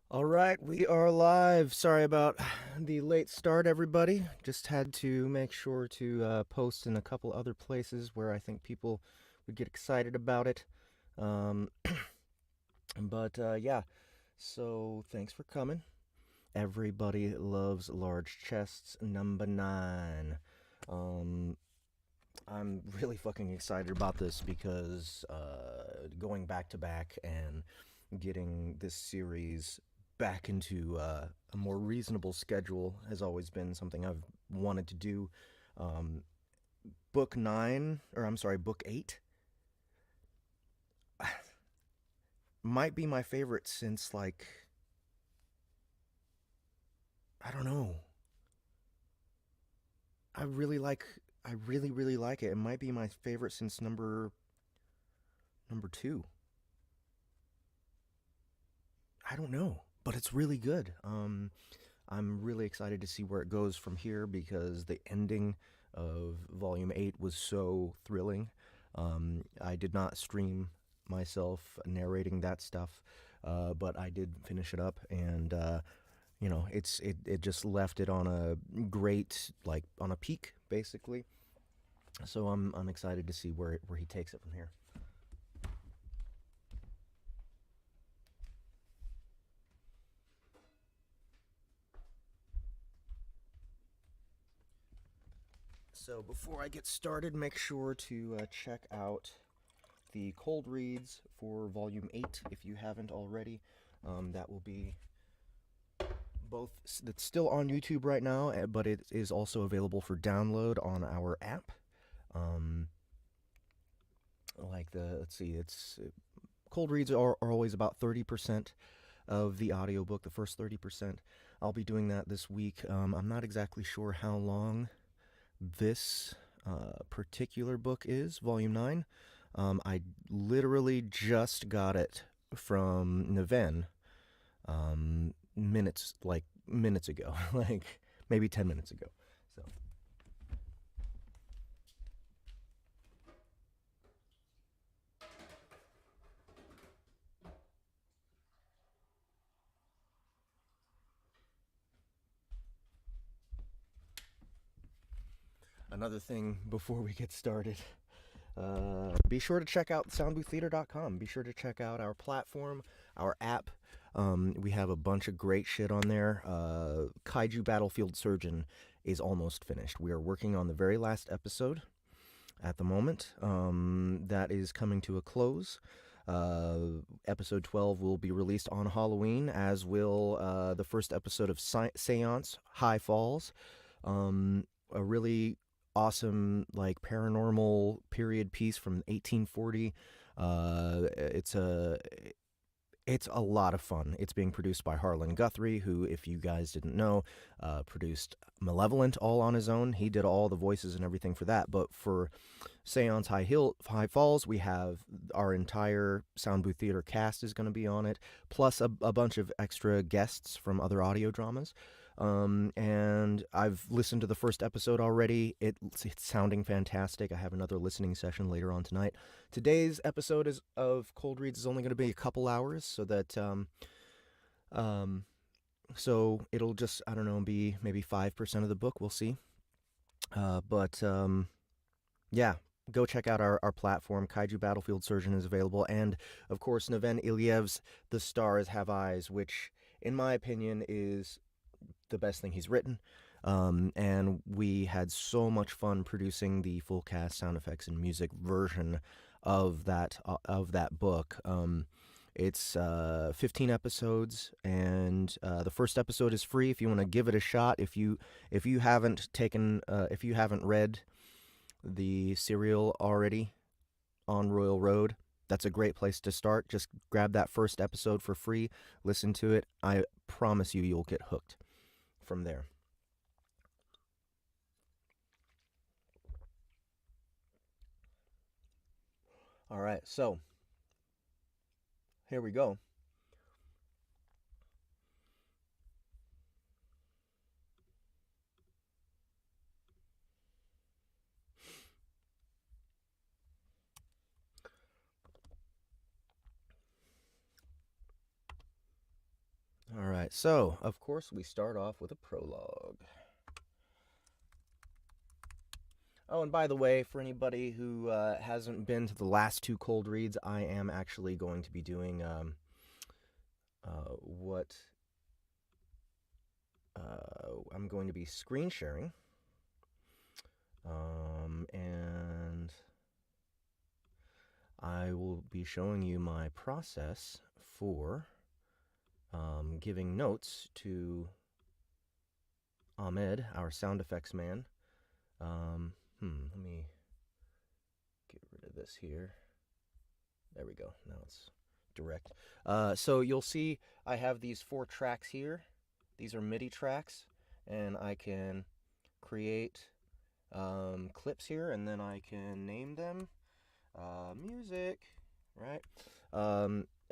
All right, we are live. Sorry about the late start, everybody. Just had to make sure to post in a couple other places where I think people would get excited about it. Um, but yeah, so thanks for coming. Everybody loves large chests, number 9. Um, I'm really fucking excited about this because going back to back and getting this series back into a more reasonable schedule has always been something I've wanted to do. Um, book 9, or I'm sorry, book 8, might be my favorite since, like, I don't know. I really like, I really, really like it. It might be my favorite since number 2. I don't know, but it's really good. I'm really excited to see where it goes from here because the ending of Volume 8 was so thrilling. I did not stream myself narrating that stuff, but I did finish it up, and it just left it on a great, like, on a peak basically. So I'm excited to see where he takes it from here. So before I get started, make sure to check out the cold reads for Volume 8 if you haven't already. That will be both, it's still on YouTube right now, but it is also available for download on our app. Um, let's see, it's cold reads are always about 30% of the audiobook, the first 30%. I'll be doing that this week. I'm not exactly sure how long this particular book is, Volume 9. I literally just got it from Neven minutes ago, like maybe 10 minutes ago. So another thing before we get started, be sure to check out soundbooththeater.com. Be sure to check out our platform, our app. We have a bunch of great shit on there. Kaiju Battlefield Surgeon is almost finished. We are working on the very last episode at the moment. That is coming to a close. Episode 12 will be released on Halloween, as will the first episode of Seance High Falls. A really awesome, like, paranormal period piece from 1840. It's a lot of fun. It's being produced by Harlan Guthrie, who, if you guys didn't know, produced Malevolent all on his own. He did all the voices and everything for that. But for Seance High Falls, we have our entire Sound Booth Theater cast is going to be on it, plus a bunch of extra guests from other audio dramas. And I've listened to the first episode already. It's sounding fantastic. I have another listening session later on tonight. Today's episode of Cold Reads is only going to be a couple hours, so that um, so it'll just, I don't know, be maybe 5% of the book. We'll see. But yeah, go check out our platform. Kaiju Battlefield Surgeon is available, and of course Neven Iliev's The Stars Have Eyes, which, in my opinion, is the best thing he's written. And we had so much fun producing the full cast sound effects and music version of that book. It's 15 episodes, and the first episode is free if you want to give it a shot. If you haven't read the serial already on Royal Road, that's a great place to start. Just grab that first episode for free, listen to it. I promise you'll get hooked from there. All right, so here we go. All right, so, of course, we start off with a prologue. Oh, and by the way, for anybody who hasn't been to the last two cold reads, I am actually going to be doing I'm going to be screen sharing, and I will be showing you my process for giving notes to Ahmed, our sound effects man. Let me get rid of this here. There we go. Now it's direct. So you'll see I have these 4 tracks here. These are MIDI tracks, and I can create clips here, and then I can name them music, right?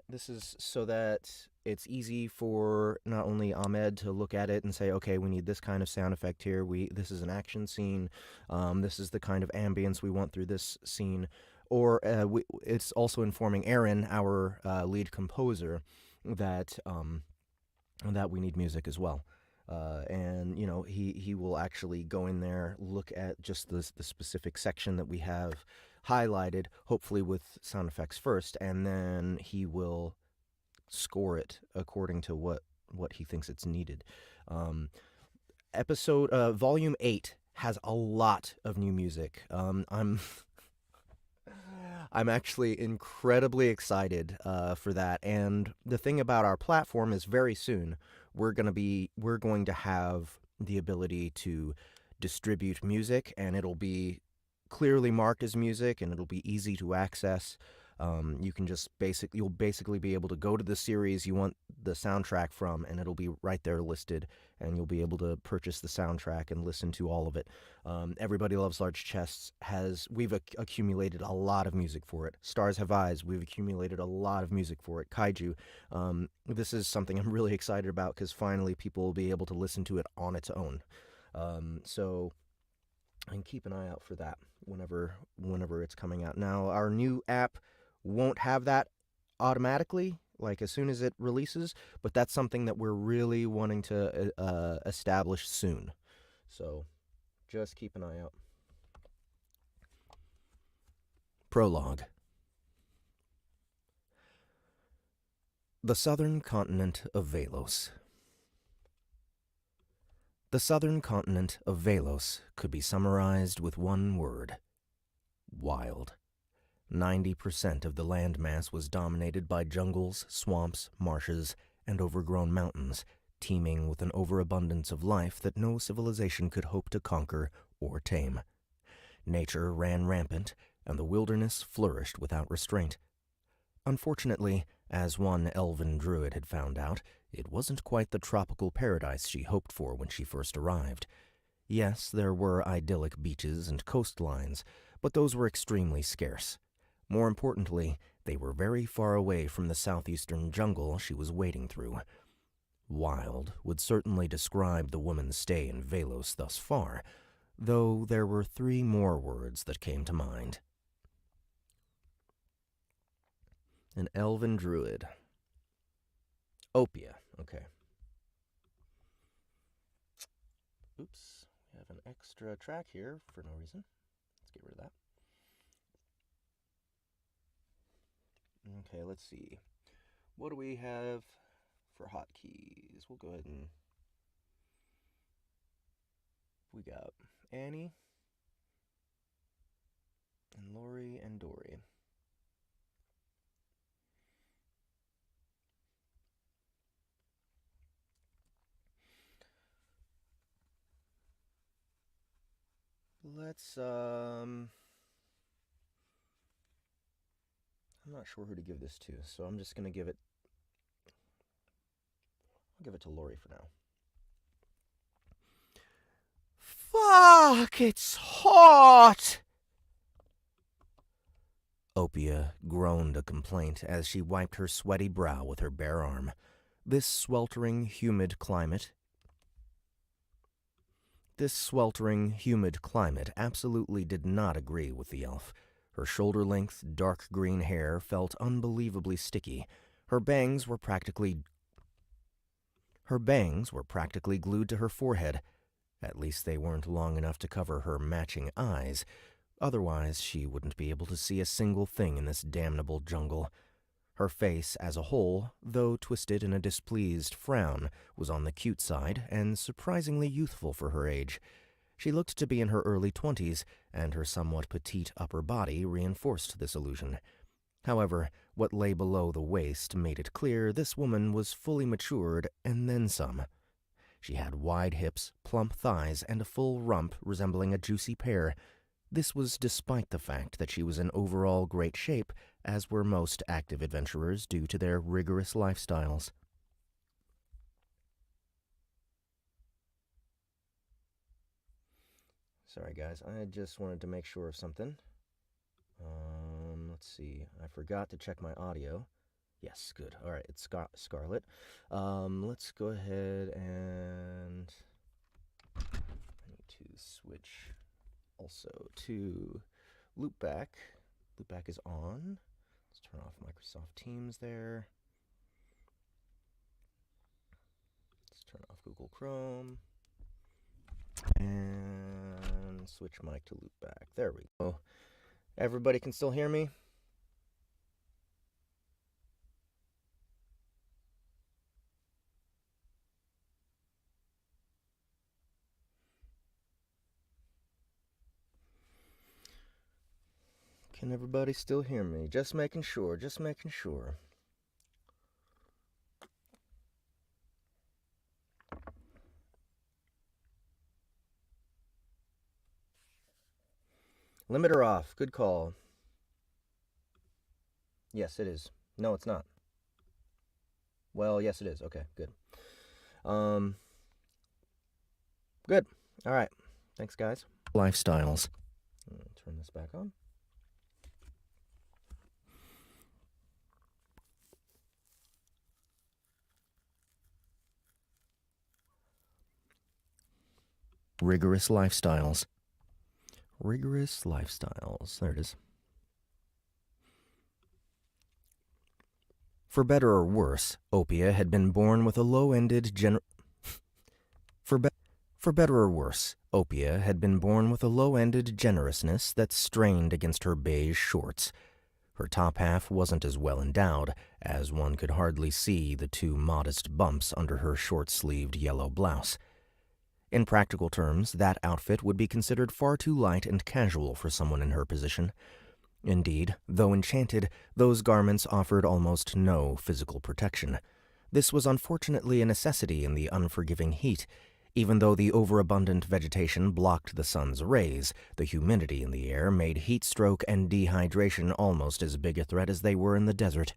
This is so that it's easy for not only Ahmed to look at it and say, okay, we need this kind of sound effect here. This is an action scene. This is the kind of ambience we want through this scene. Or it's also informing Aaron, our lead composer, that we need music as well. And, you know, he will actually go in there, look at just the specific section that we have highlighted, hopefully with sound effects first, and then he will score it according to what he thinks it's needed. Volume 8 has a lot of new music. I'm actually incredibly excited for that. And the thing about our platform is very soon we're going to have the ability to distribute music, and it'll be clearly marked as music, and it'll be easy to access. You can just you'll basically be able to go to the series you want the soundtrack from, and it'll be right there listed, and you'll be able to purchase the soundtrack and listen to all of it. Everybody Loves Large Chests we've accumulated a lot of music for it. Stars Have Eyes, we've accumulated a lot of music for it. Kaiju, this is something I'm really excited about, because finally people will be able to listen to it on its own. So and keep an eye out for that whenever it's coming out. Now, our new app won't have that automatically, like as soon as it releases, but that's something that we're really wanting to establish soon. So just keep an eye out. Prologue. The southern continent of Velos. The southern continent of Velos could be summarized with one word: wild. 90% of the landmass was dominated by jungles, swamps, marshes, and overgrown mountains, teeming with an overabundance of life that no civilization could hope to conquer or tame. Nature ran rampant, and the wilderness flourished without restraint. Unfortunately, as one elven druid had found out, it wasn't quite the tropical paradise she hoped for when she first arrived. Yes, there were idyllic beaches and coastlines, but those were extremely scarce. More importantly, they were very far away from the southeastern jungle she was wading through. Wild would certainly describe the woman's stay in Velos thus far, though there were 3 more words that came to mind. An elven druid. Opia. Okay. Oops. We have an extra track here for no reason. Let's get rid of that. Okay, let's see. What do we have for hotkeys? We'll go ahead and... We got Annie, and Lori, and Dory. Let's, I'm not sure who to give this to, so I'm just going to give it... I'll give it to Lori for now. Fuck, it's hot! Opia groaned a complaint as she wiped her sweaty brow with her bare arm. This sweltering, humid climate absolutely did not agree with the elf. Her shoulder-length, dark green hair felt unbelievably sticky. Her bangs were practically Her bangs were practically glued to her forehead. At least they weren't long enough to cover her matching eyes. Otherwise, she wouldn't be able to see a single thing in this damnable jungle. Her face as a whole, though twisted in a displeased frown, was on the cute side and surprisingly youthful for her age. She looked to be in her early 20s, and her somewhat petite upper body reinforced this illusion. However, what lay below the waist made it clear this woman was fully matured and then some. She had wide hips, plump thighs, and a full rump resembling a juicy pear. This was despite the fact that she was in overall great shape, as were most active adventurers due to their rigorous lifestyles. Sorry guys, I just wanted to make sure of something. Let's see, I forgot to check my audio. Yes, good. All right, it's Scarlet. Let's go ahead and I need to switch also to Loopback. Loopback is on. Let's turn off Microsoft Teams there. Let's turn off Google Chrome. And switch mic to Loopback. There we go. Everybody can still hear me? Can everybody still hear me? Just making sure, just making sure. Limiter off. Good call. Yes, it is. No, it's not. Well, yes, it is. Okay, good. Good. All right. Thanks, guys. Lifestyles. Turn this back on. Rigorous lifestyles. Rigorous lifestyles. There it is. For better or worse, Opia had been born with a low-ended For better or worse, Opia had been born with a low-ended generousness that strained against her beige shorts. Her top half wasn't as well endowed, as one could hardly see the two modest bumps under her short-sleeved yellow blouse. In practical terms, that outfit would be considered far too light and casual for someone in her position. Indeed, though enchanted, those garments offered almost no physical protection. This was unfortunately a necessity in the unforgiving heat. Even though the overabundant vegetation blocked the sun's rays, the humidity in the air made heat stroke and dehydration almost as big a threat as they were in the desert.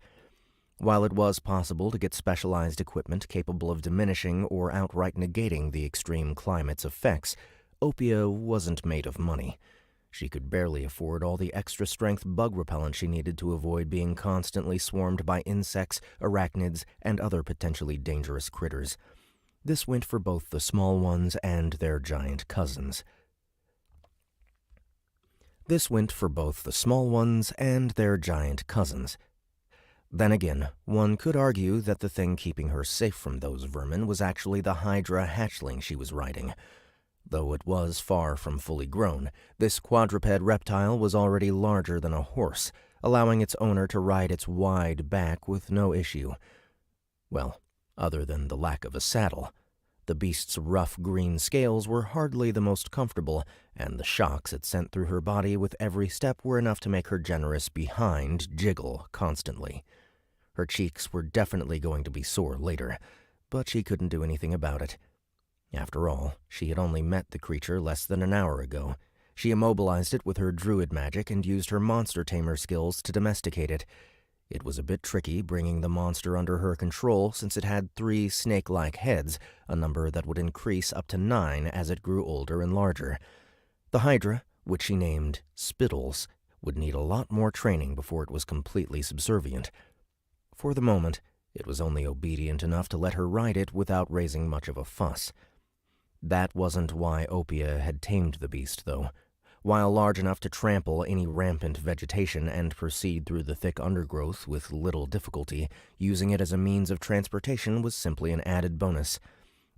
While it was possible to get specialized equipment capable of diminishing or outright negating the extreme climate's effects, Opia wasn't made of money. She could barely afford all the extra-strength bug repellent she needed to avoid being constantly swarmed by insects, arachnids, and other potentially dangerous critters. This went for both the small ones and their giant cousins. Then again, one could argue that the thing keeping her safe from those vermin was actually the Hydra hatchling she was riding. Though it was far from fully grown, this quadruped reptile was already larger than a horse, allowing its owner to ride its wide back with no issue. Well, other than the lack of a saddle. The beast's rough green scales were hardly the most comfortable, and the shocks it sent through her body with every step were enough to make her generous behind jiggle constantly. Her cheeks were definitely going to be sore later, but she couldn't do anything about it. After all, she had only met the creature less than an hour ago. She immobilized it with her druid magic and used her monster tamer skills to domesticate it. It was a bit tricky bringing the monster under her control since it had 3 snake-like heads, a number that would increase up to 9 as it grew older and larger. The Hydra, which she named Spittles, would need a lot more training before it was completely subservient. For the moment, it was only obedient enough to let her ride it without raising much of a fuss. That wasn't why Opia had tamed the beast, though. while large enough to trample any rampant vegetation and proceed through the thick undergrowth with little difficulty. Using it as a means of transportation was simply an added bonus.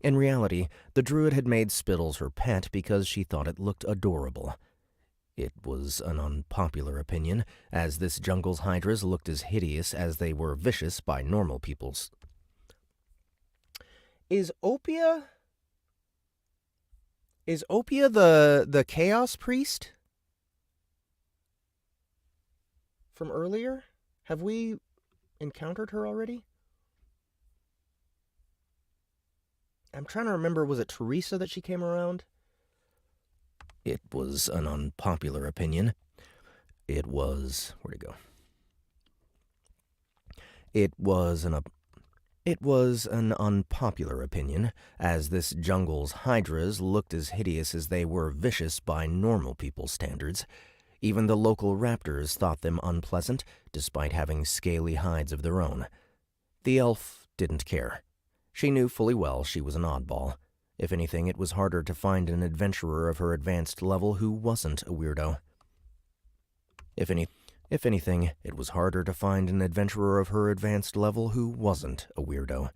In reality, the druid had made Spittles her pet because she thought it looked adorable. It was an unpopular opinion, as this jungle's hydras looked as hideous as they were vicious by normal people's. Is Opia the Chaos Priest from earlier? Have we encountered her already? I'm trying to remember, was it Teresa that she came around? It was an unpopular opinion. Where'd it go? It was an unpopular opinion, as this jungle's hydras looked as hideous as they were vicious by normal people's standards. Even the local raptors thought them unpleasant, despite having scaly hides of their own. The elf didn't care. She knew fully well she was an oddball. If anything, it was harder to find an adventurer of her advanced level who wasn't a weirdo. If anything, it was harder to find an adventurer of her advanced level who wasn't a weirdo.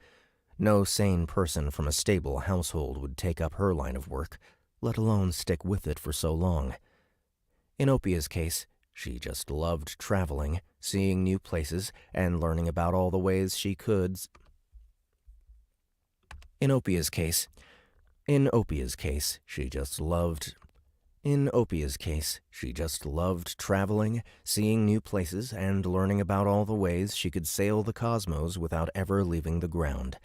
No sane person from a stable household would take up her line of work, let alone stick with it for so long. In Opia's case, she just loved traveling, seeing new places, and learning about all the ways she could. In Opia's case, she just loved traveling, seeing new places, and learning about all the ways she could sail the cosmos without ever leaving the ground.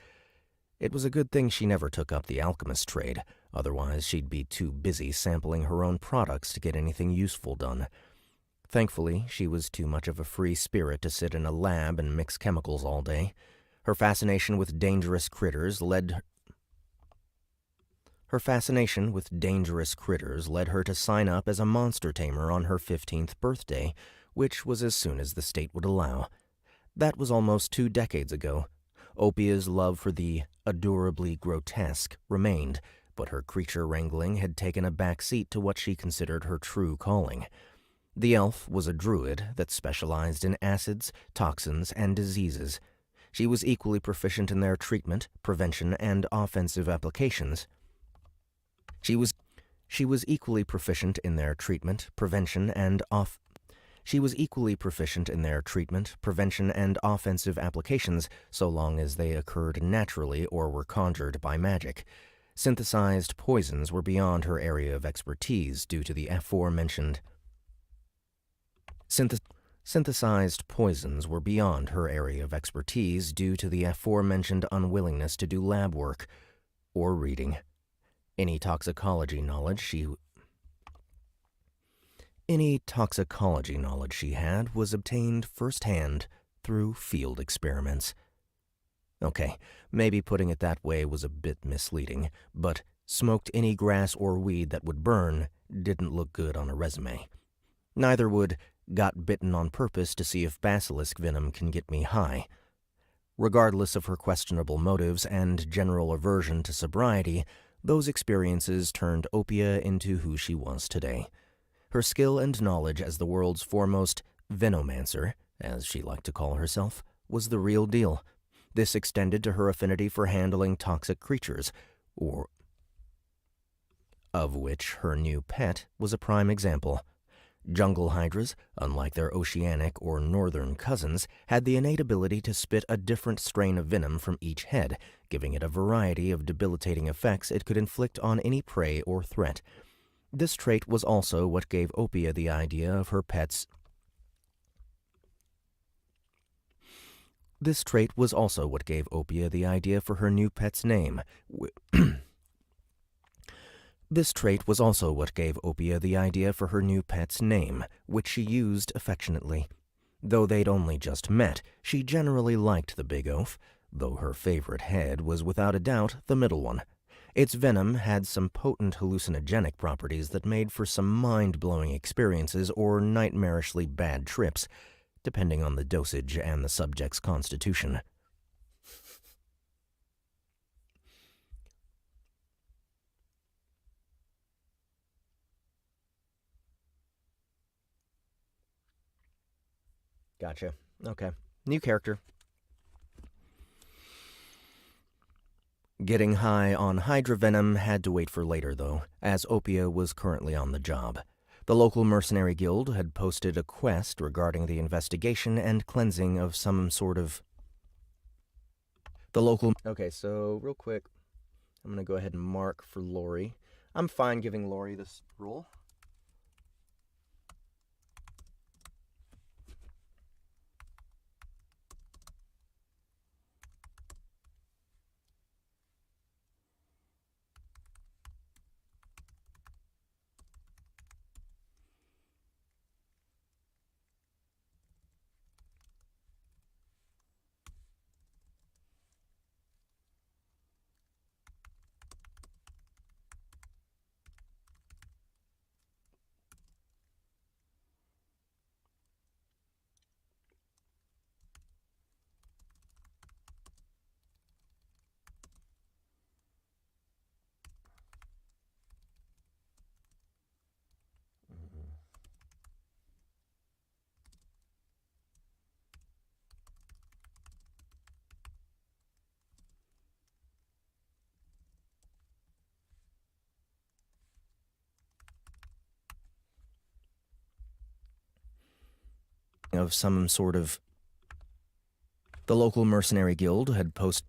It was a good thing she never took up the alchemist trade, otherwise she'd be too busy sampling her own products to get anything useful done. Thankfully, she was too much of a free spirit to sit in a lab and mix chemicals all day. Her fascination with dangerous critters led her to sign up as a monster tamer on her 15th birthday, which was as soon as the state would allow. That was almost 2 decades ago. Opia's love for the adorably grotesque remained, but her creature wrangling had taken a back seat to what she considered her true calling. The elf was a druid that specialized in acids, toxins, and diseases. She was equally proficient in their treatment, prevention, and offensive applications. She was equally proficient in their treatment, prevention, and offensive applications, so long as they occurred naturally or were conjured by magic. Synthesized poisons were beyond her area of expertise due to the aforementioned unwillingness to do lab work or reading. Any toxicology knowledge she had was obtained firsthand through field experiments. Okay, maybe putting it that way was a bit misleading, but smoked any grass or weed that would burn didn't look good on a resume. Neither would got bitten on purpose to see if basilisk venom can get me high. Regardless of her questionable motives and general aversion to sobriety, those experiences turned Opia into who she was today. Her skill and knowledge as the world's foremost venomancer, as she liked to call herself, was the real deal. This extended to her affinity for handling toxic creatures, of which her new pet was a prime example. Jungle hydras, unlike their oceanic or northern cousins, had the innate ability to spit a different strain of venom from each head, giving it a variety of debilitating effects it could inflict on any prey or threat. This trait was also what gave Opia the idea of her pet's This trait was also what gave Opia the idea for her new pet's name. This trait was also what gave Opia the idea for her new pet's name, which she used affectionately. Though they'd only just met, she generally liked the big oaf, though her favorite head was without a doubt the middle one. Its venom had some potent hallucinogenic properties that made for some mind-blowing experiences or nightmarishly bad trips, depending on the dosage and the subject's constitution. Gotcha. Okay. New character. Getting high on Hydra Venom had to wait for later, though, as Opia was currently on the job. The local mercenary guild had posted a quest regarding the investigation and cleansing of some sort of... Okay, so real quick, I'm going to go ahead and mark for Lori. I'm fine giving Lori this role. Of some sort of... The local mercenary guild had posted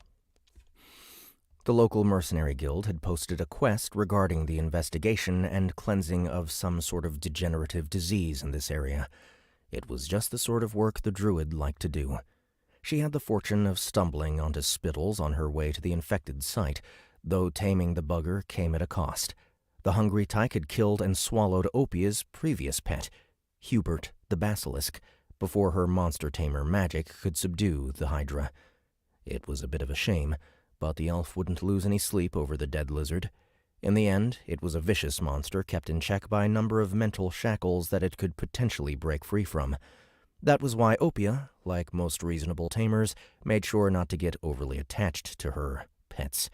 a quest regarding the investigation and cleansing of some sort of degenerative disease in this area. It was just the sort of work the druid liked to do. She had the fortune of stumbling onto spittles on her way to the infected site, though taming the bugger came at a cost. The hungry tyke had killed and swallowed Opia's previous pet, Hubert the basilisk, before her monster tamer magic could subdue the Hydra. It was a bit of a shame, but the elf wouldn't lose any sleep over the dead lizard. In the end, it was a vicious monster kept in check by a number of mental shackles that it could potentially break free from. That was why Opia, like most reasonable tamers, made sure not to get overly attached to her pets.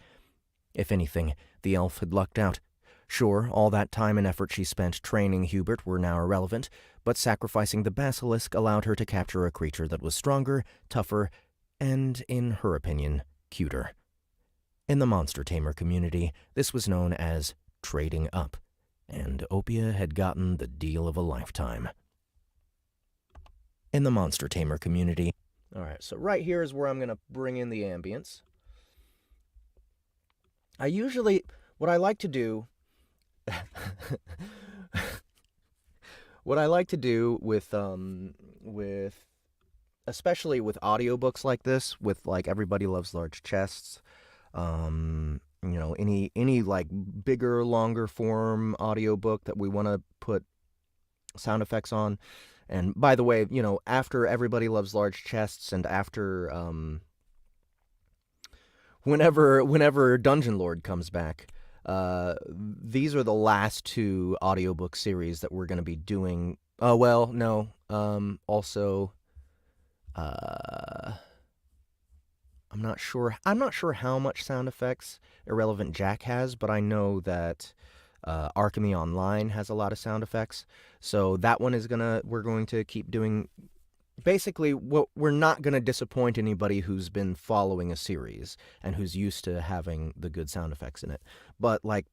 If anything, the elf had lucked out. Sure, all that time and effort she spent training Hubert were now irrelevant, but sacrificing the basilisk allowed her to capture a creature that was stronger, tougher, and, in her opinion, cuter. In the monster tamer community, this was known as trading up, and Opia had gotten the deal of a lifetime. In the monster tamer community... Alright, so right here is where I'm going to bring in the ambience. What I like to do with especially with audiobooks like this, with like Everybody Loves Large Chests, any like bigger, longer form audiobook that we want to put sound effects on. And by the way, after Everybody Loves Large Chests and after whenever Dungeon Lord comes back, these are the last two audiobook series that we're going to be doing. Also, I'm not sure how much sound effects Irrelevant Jack has, but I know that Alchemy Online has a lot of sound effects. So that one we're going to keep doing. Basically, we're not going to disappoint anybody who's been following a series and who's used to having the good sound effects in it. But, like,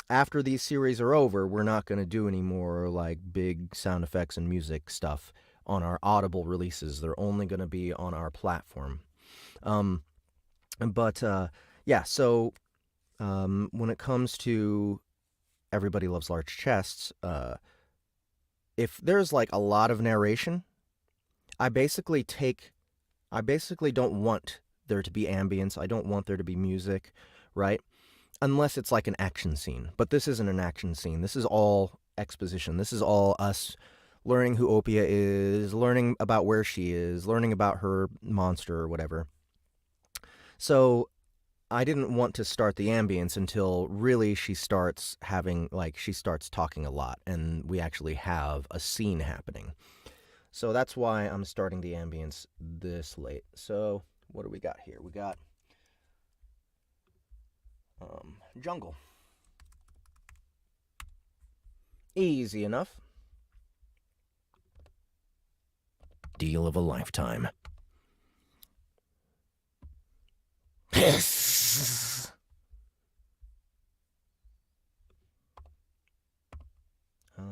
after these series are over, we're not going to do any more, like, big sound effects and music stuff on our Audible releases. They're only going to be on our platform. So when it comes to Everybody Loves Large Chests, if there's, like, a lot of narration... I basically don't want there to be ambience. I don't want there to be music, right? Unless it's like an action scene. But this isn't an action scene. This is all exposition. This is all us learning who Opia is, learning about where she is, learning about her monster or whatever. So I didn't want to start the ambience until really she starts talking a lot and we actually have a scene happening. So that's why I'm starting the ambience this late. So what do we got here? We got jungle. Easy enough. deal of a lifetime.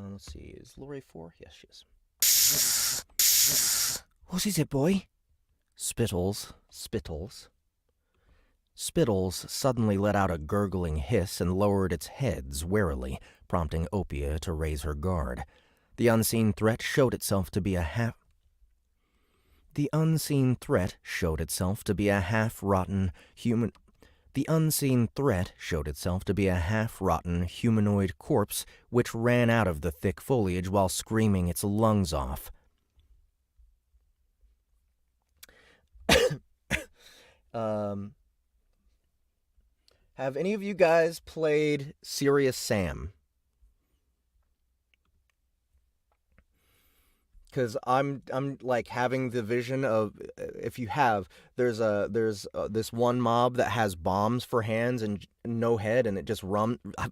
Let's see, is Lori 4? Yes, she is. What is it, boy? Spittles suddenly let out a gurgling hiss and lowered its heads warily, prompting Opia to raise her guard. The unseen threat showed itself to be a half-rotten humanoid corpse which ran out of the thick foliage while screaming its lungs off. Have any of you guys played Serious Sam? Because I'm like having the vision of, if you have, there's this one mob that has bombs for hands and no head, and it just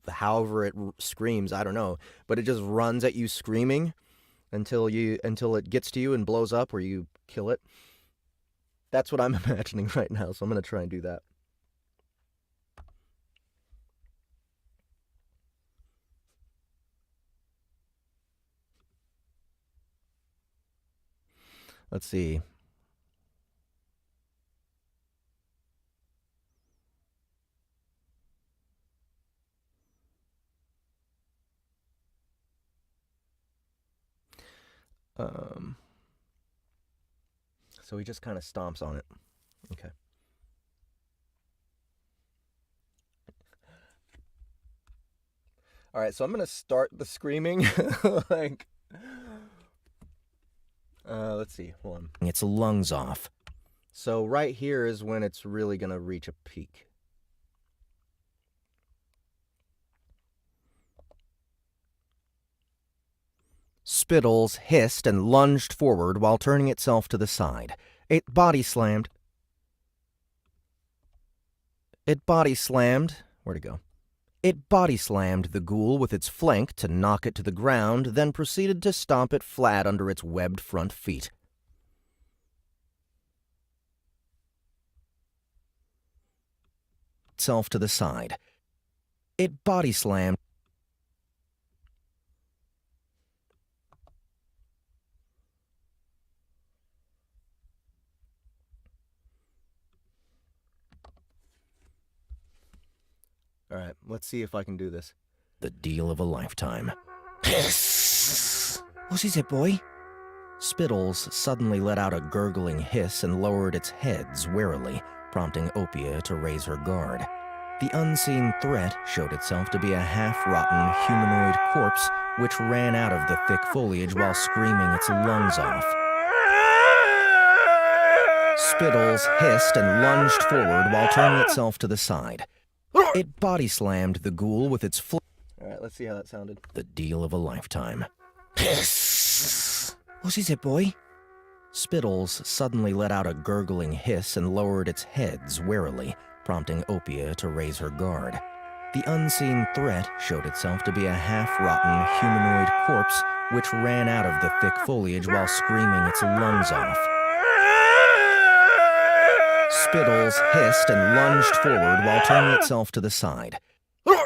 however it screams, I don't know, but it just runs at you screaming until it gets to you and blows up or you kill it. That's what I'm imagining right now, so I'm gonna try and do that. Let's see. So he just kind of stomps on it. Okay. All right, so I'm going to start the screaming like let's see. Hold on. Its lungs off. So right here is when it's really going to reach a peak. Spittles hissed and lunged forward while turning itself to the side. It body slammed. Where'd it go? It body slammed the ghoul with its flank to knock it to the ground, then proceeded to stomp it flat under its webbed front feet. Itself to the side. It body slammed. All right, let's see if I can do this. The deal of a lifetime. What is it, boy? Spittles suddenly let out a gurgling hiss and lowered its heads warily, prompting Opia to raise her guard. The unseen threat showed itself to be a half-rotten humanoid corpse which ran out of the thick foliage while screaming its lungs off. Spittles hissed and lunged forward while turning itself to the side. It body slammed the ghoul with its All right, let's see how that sounded. The deal of a lifetime. What is it, boy? Spittles suddenly let out a gurgling hiss and lowered its heads warily, prompting Opia to raise her guard. The unseen threat showed itself to be a half-rotten humanoid corpse which ran out of the thick foliage while screaming its lungs off. Spittles hissed and lunged forward while turning itself to the side.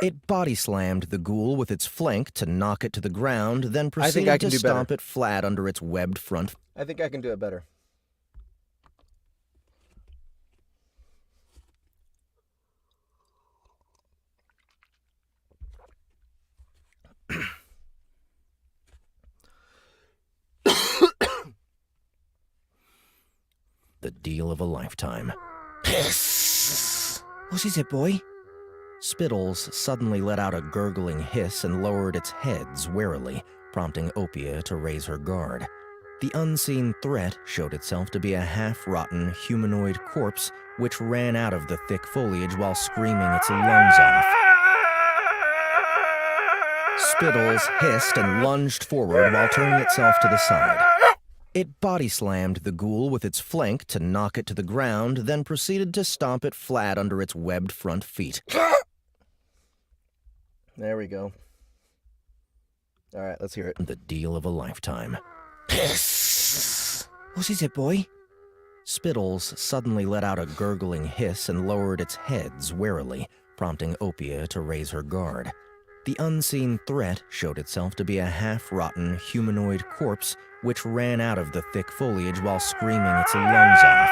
It body slammed the ghoul with its flank to knock it to the ground, then proceeded to stomp it flat under its webbed front. I think I can do it better. The deal of a lifetime. What is it, boy? Spittles suddenly let out a gurgling hiss and lowered its heads warily, prompting Opia to raise her guard. The unseen threat showed itself to be a half-rotten humanoid corpse which ran out of the thick foliage while screaming its lungs off. Spittles hissed and lunged forward while turning itself to the side. It body slammed the ghoul with its flank to knock it to the ground, then proceeded to stomp it flat under its webbed front feet. There we go. All right, let's hear it. The deal of a lifetime. What is it, boy? Spittles suddenly let out a gurgling hiss and lowered its heads warily, prompting Opia to raise her guard. The unseen threat showed itself to be a half-rotten humanoid corpse which ran out of the thick foliage while screaming its lungs off.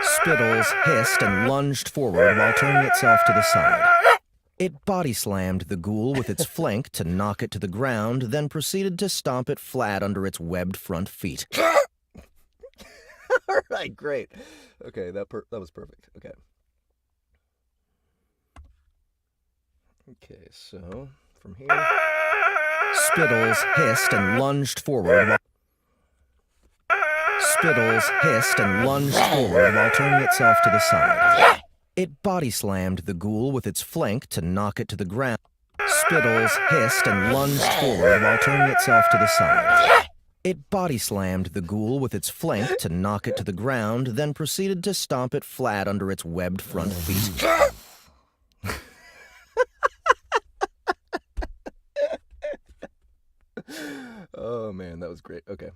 Spittles hissed and lunged forward while turning itself to the side. It body-slammed the ghoul with its flank to knock it to the ground, then proceeded to stomp it flat under its webbed front feet. All right, great. Okay, that was perfect. Okay. Okay, so from here, Spittles hissed and lunged forward. Spittles hissed and lunged forward while turning itself to the side. It body-slammed the ghoul with its flank to knock it to the ground. Spittles hissed and lunged forward while turning itself to the side. It body-slammed the ghoul with its flank to knock it to the ground, then proceeded to stomp it flat under its webbed front feet. Oh man, that was great. Okay.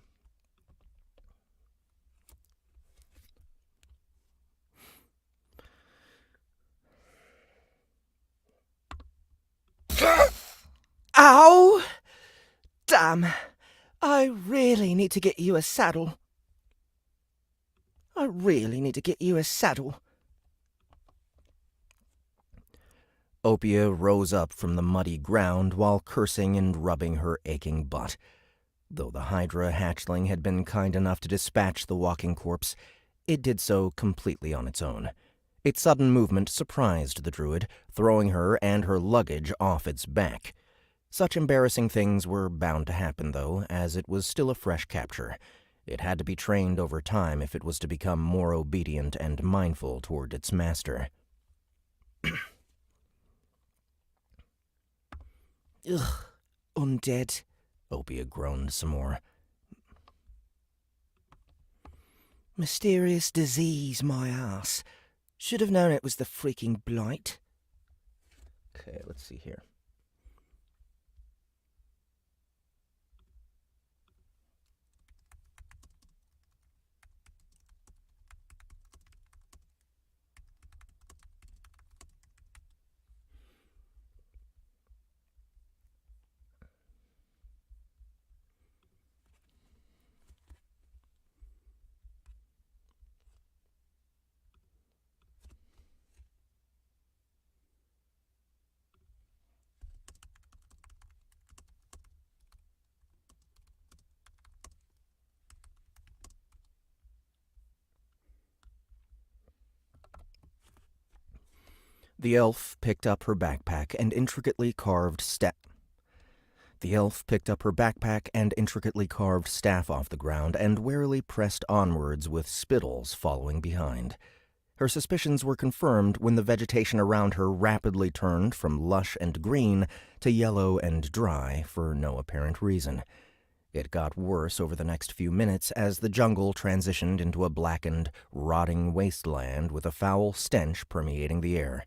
Ow! Damn. I really need to get you a saddle. Opia rose up from the muddy ground while cursing and rubbing her aching butt. Though the Hydra hatchling had been kind enough to dispatch the walking corpse, it did so completely on its own. Its sudden movement surprised the druid, throwing her and her luggage off its back. Such embarrassing things were bound to happen, though, as it was still a fresh capture. It had to be trained over time if it was to become more obedient and mindful toward its master. Ugh, undead. Opia groaned some more. Mysterious disease, my ass. Should have known it was the freaking blight. Okay, let's see here. The elf picked up her backpack and intricately carved staff off the ground and warily pressed onwards with Spittles following behind. Her suspicions were confirmed when the vegetation around her rapidly turned from lush and green to yellow and dry for no apparent reason. It got worse over the next few minutes as the jungle transitioned into a blackened, rotting wasteland with a foul stench permeating the air.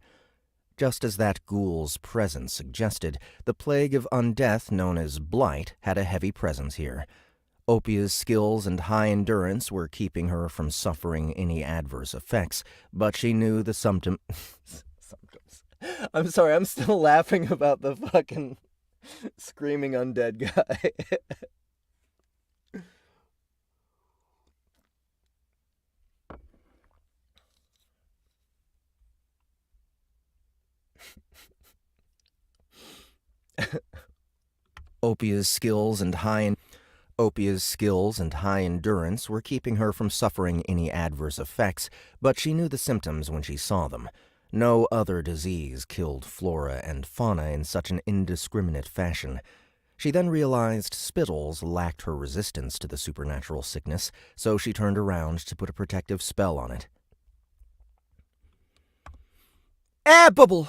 Just as that ghoul's presence suggested, the plague of undeath known as blight had a heavy presence here. Opia's skills and high endurance were keeping her from suffering any adverse effects, but she knew the symptoms. I'm sorry, I'm still laughing about the fucking screaming undead guy. Opia's skills and high endurance were keeping her from suffering any adverse effects, but she knew the symptoms when she saw them. No other disease killed flora and fauna in such an indiscriminate fashion. She then realized Spittles lacked her resistance to the supernatural sickness, so she turned around to put a protective spell on it. Air bubble!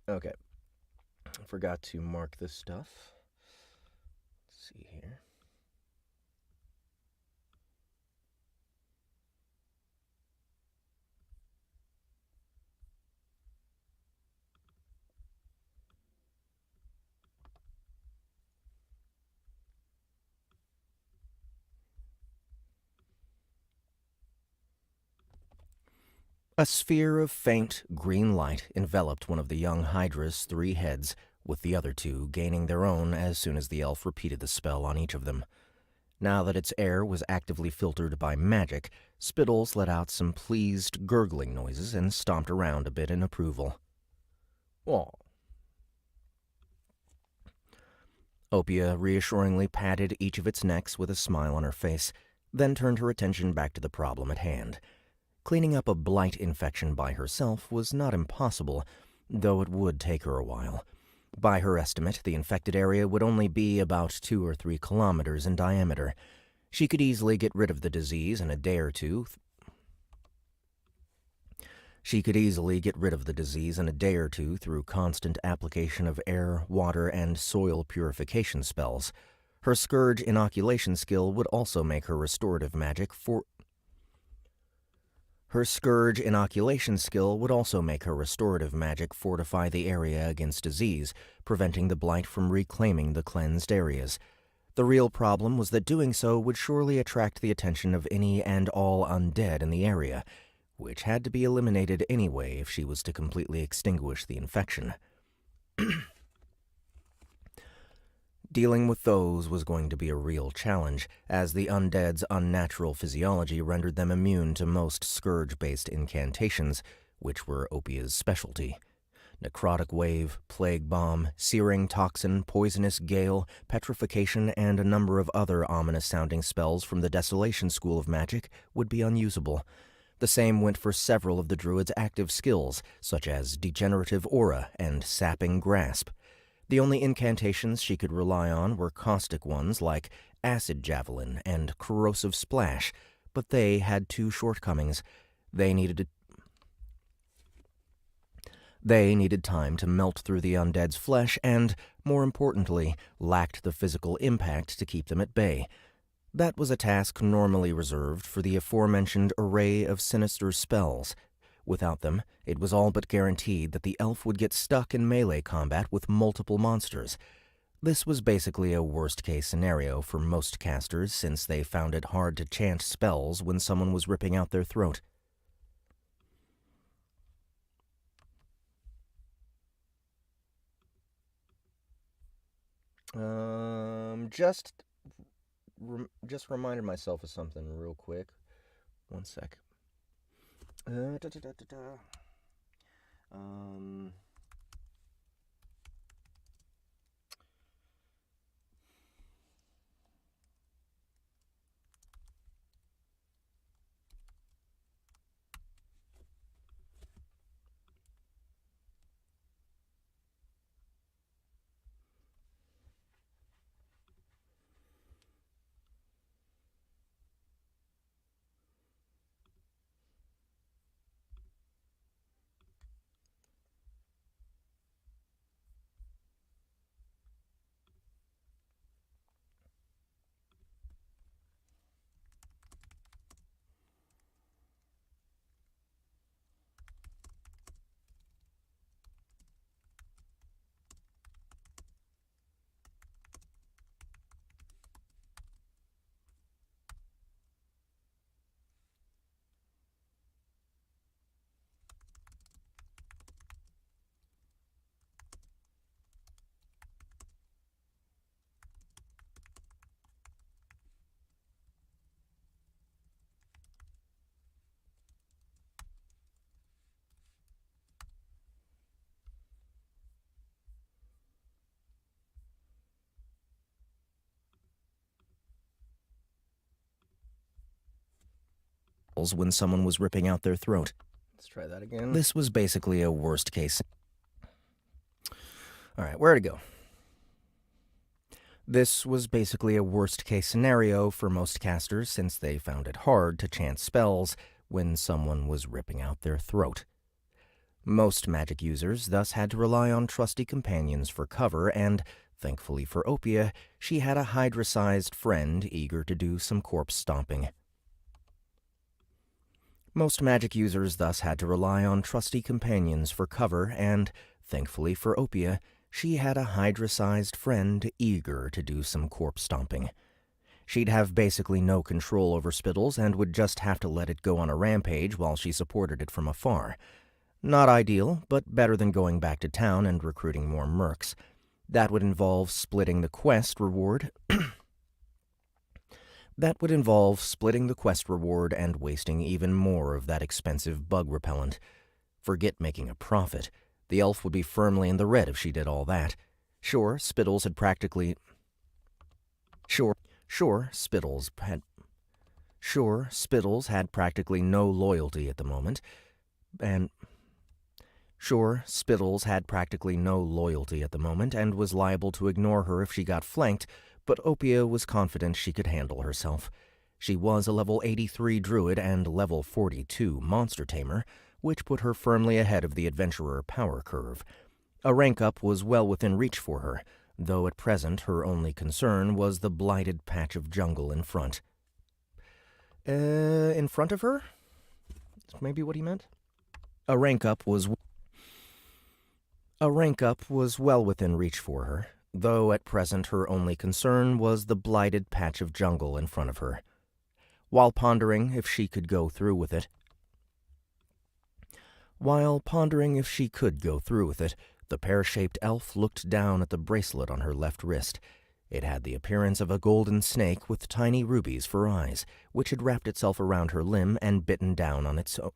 Okay. I forgot to mark this stuff. Let's see here. A sphere of faint green light enveloped one of the young Hydra's 3 heads, with the other 2 gaining their own as soon as the elf repeated the spell on each of them. Now that its air was actively filtered by magic, Spittles let out some pleased, gurgling noises and stomped around a bit in approval. Aw. Opia reassuringly patted each of its necks with a smile on her face, then turned her attention back to the problem at hand. Cleaning up a blight infection by herself was not impossible, though it would take her a while. By her estimate, the infected area would only be about 2 or 3 kilometers in diameter. She could easily get rid of the disease in a day or two. Through constant application of air, water, and soil purification spells. Her scourge inoculation skill would also make her restorative magic fortify the area against disease, preventing the blight from reclaiming the cleansed areas. The real problem was that doing so would surely attract the attention of any and all undead in the area, which had to be eliminated anyway if she was to completely extinguish the infection. Dealing with those was going to be a real challenge, as the undead's unnatural physiology rendered them immune to most scourge-based incantations, which were Opia's specialty. Necrotic Wave, Plague Bomb, Searing Toxin, Poisonous Gale, Petrification, and a number of other ominous-sounding spells from the Desolation School of Magic would be unusable. The same went for several of the druid's active skills, such as Degenerative Aura and Sapping Grasp. The only incantations she could rely on were caustic ones like Acid Javelin and Corrosive Splash, but they had 2 shortcomings. They needed time to melt through the undead's flesh and, more importantly, lacked the physical impact to keep them at bay. That was a task normally reserved for the aforementioned array of sinister spells. Without them, it was all but guaranteed that the elf would get stuck in melee combat with multiple monsters. This was basically a worst-case scenario for most casters, since they found it hard to chant spells when someone was ripping out their throat. Just reminded myself of something real quick. One sec. When someone was ripping out their throat. Let's try that again. This was basically a worst case. Alright, where to go? This was basically a worst case scenario for most casters, since they found it hard to chant spells when someone was ripping out their throat. Most magic users thus had to rely on trusty companions for cover, and, thankfully for Opia, she had a Hydra-sized friend eager to do some corpse stomping. Most magic users thus had to rely on trusty companions for cover, and, thankfully for Opia, she had a Hydra-sized friend eager to do some corpse stomping. She'd have basically no control over Spittles and would just have to let it go on a rampage while she supported it from afar. Not ideal, but better than going back to town and recruiting more mercs. That would involve splitting the quest reward. And wasting even more of that expensive bug repellent. Forget making a profit. The elf would be firmly in the red if she did all that. Sure, Spittles had practically no loyalty at the moment, and was liable to ignore her if she got flanked, but Opia was confident she could handle herself. She was a level 83 druid and level 42 monster tamer, which put her firmly ahead of the adventurer power curve. A rank up was well within reach for her, though at present her only concern was the blighted patch of jungle in front. In front of her? That's maybe what he meant? A rank up was well within reach for her, though at present her only concern was the blighted patch of jungle in front of her. While pondering if she could go through with it, the pear-shaped elf looked down at the bracelet on her left wrist. It had the appearance of a golden snake with tiny rubies for eyes, which had wrapped itself around her limb and bitten down on its own.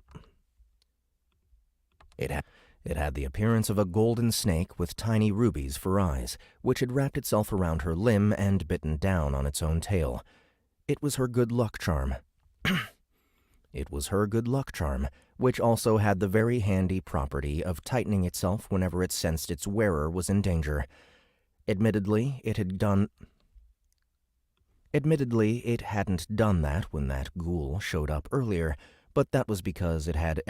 It had the appearance of a golden snake with tiny rubies for eyes, which had wrapped itself around her limb and bitten down on its own tail. It was her good luck charm. Which also had the very handy property of tightening itself whenever it sensed its wearer was in danger. Admittedly, it hadn't done that when that ghoul showed up earlier, but that was because it had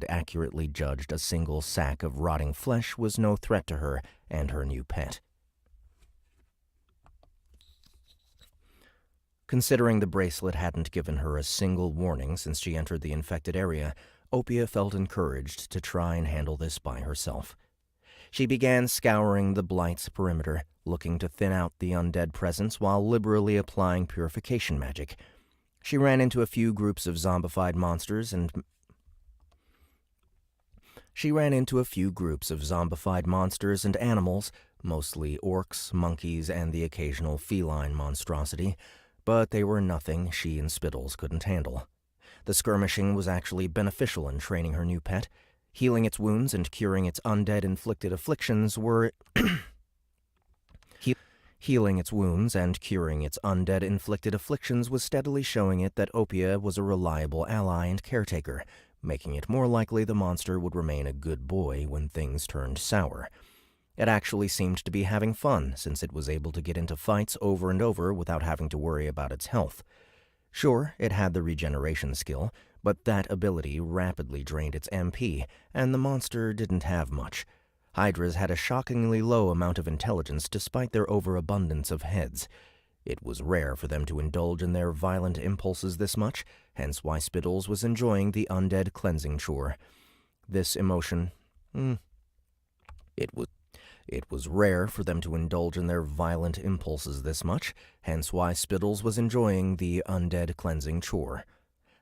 accurately judged a single sack of rotting flesh was no threat to her and her new pet. Considering the bracelet hadn't given her a single warning since she entered the infected area, Opia felt encouraged to try and handle this by herself. She began scouring the blight's perimeter, looking to thin out the undead presence while liberally applying purification magic. She ran into a few groups of zombified monsters and animals, mostly orcs, monkeys, and the occasional feline monstrosity, but they were nothing she and Spittles couldn't handle. The skirmishing was actually beneficial in training her new pet. Healing its wounds and curing its undead-inflicted afflictions was steadily showing it that Opia was a reliable ally and caretaker, making it more likely the monster would remain a good boy when things turned sour. It actually seemed to be having fun, since it was able to get into fights over and over without having to worry about its health. Sure, it had the regeneration skill, but that ability rapidly drained its MP, and the monster didn't have much. Hydras had a shockingly low amount of intelligence despite their overabundance of heads. It was rare for them to indulge in their violent impulses this much, hence why Spittles was enjoying the undead cleansing chore. It was rare for them to indulge in their violent impulses this much, hence why Spittles was enjoying the undead cleansing chore.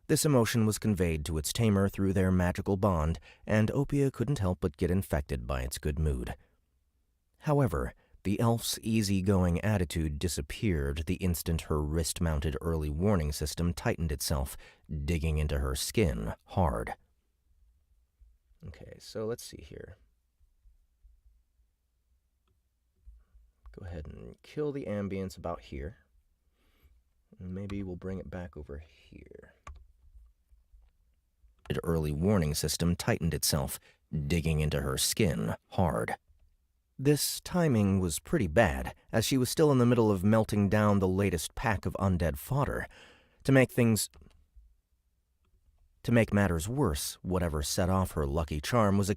This emotion was conveyed to its tamer through their magical bond, and Opia couldn't help but get infected by its good mood. However, the elf's easygoing attitude disappeared the instant her wrist-mounted early warning system tightened itself, digging into her skin hard. Okay, so let's see here. Go ahead and kill the ambience about here. Maybe we'll bring it back over here. The early warning system tightened itself, digging into her skin hard. This timing was pretty bad, as she was still in the middle of melting down the latest pack of undead fodder. To make matters worse, whatever set off her lucky charm was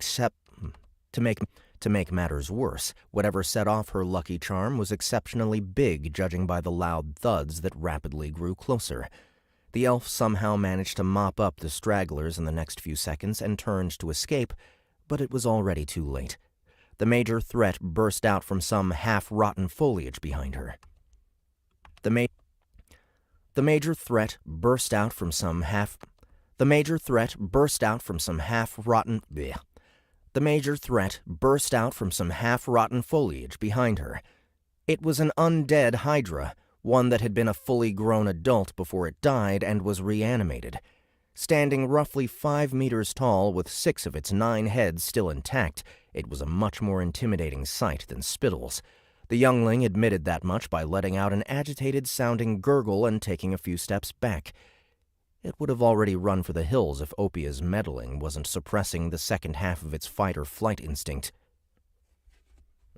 exceptionally big, judging by the loud thuds that rapidly grew closer. The elf somehow managed to mop up the stragglers in the next few seconds and turned to escape, But it was already too late. The major threat burst out from some half-rotten foliage behind her. The major threat burst out from some half-rotten foliage behind her. It was an undead hydra, one that had been a fully grown adult before it died and was reanimated. Standing roughly 5 meters tall with 6 of its 9 heads still intact, it was a much more intimidating sight than Spittles. The youngling admitted that much by letting out an agitated-sounding gurgle and taking a few steps back. It would have already run for the hills if Opia's meddling wasn't suppressing the second half of its fight-or-flight instinct.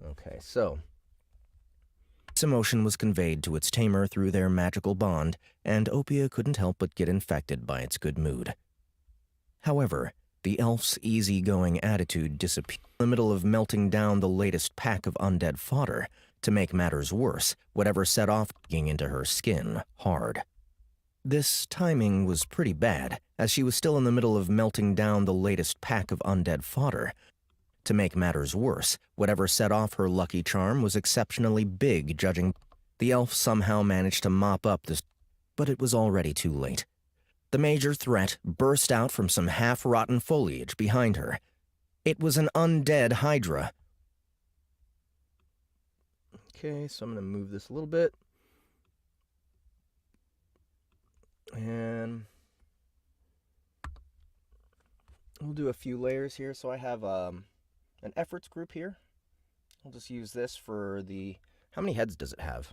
Okay, so this emotion was conveyed to its tamer through their magical bond, and Opia couldn't help but get infected by its good mood. However, the elf's easygoing attitude disappeared in the middle of melting down the latest pack of undead fodder. To make matters worse, whatever set off digging into her skin hard. This timing was pretty bad, as she was still in the middle of melting down the latest pack of undead fodder. To make matters worse, whatever set off her lucky charm was exceptionally big, judging. The elf somehow managed to mop up this, but it was already too late. The major threat burst out from some half-rotten foliage behind her. It was an undead hydra. Okay, so I'm going to move this a little bit. And we'll do a few layers here. So I have an efforts group here. I'll just use this for the... How many heads does it have?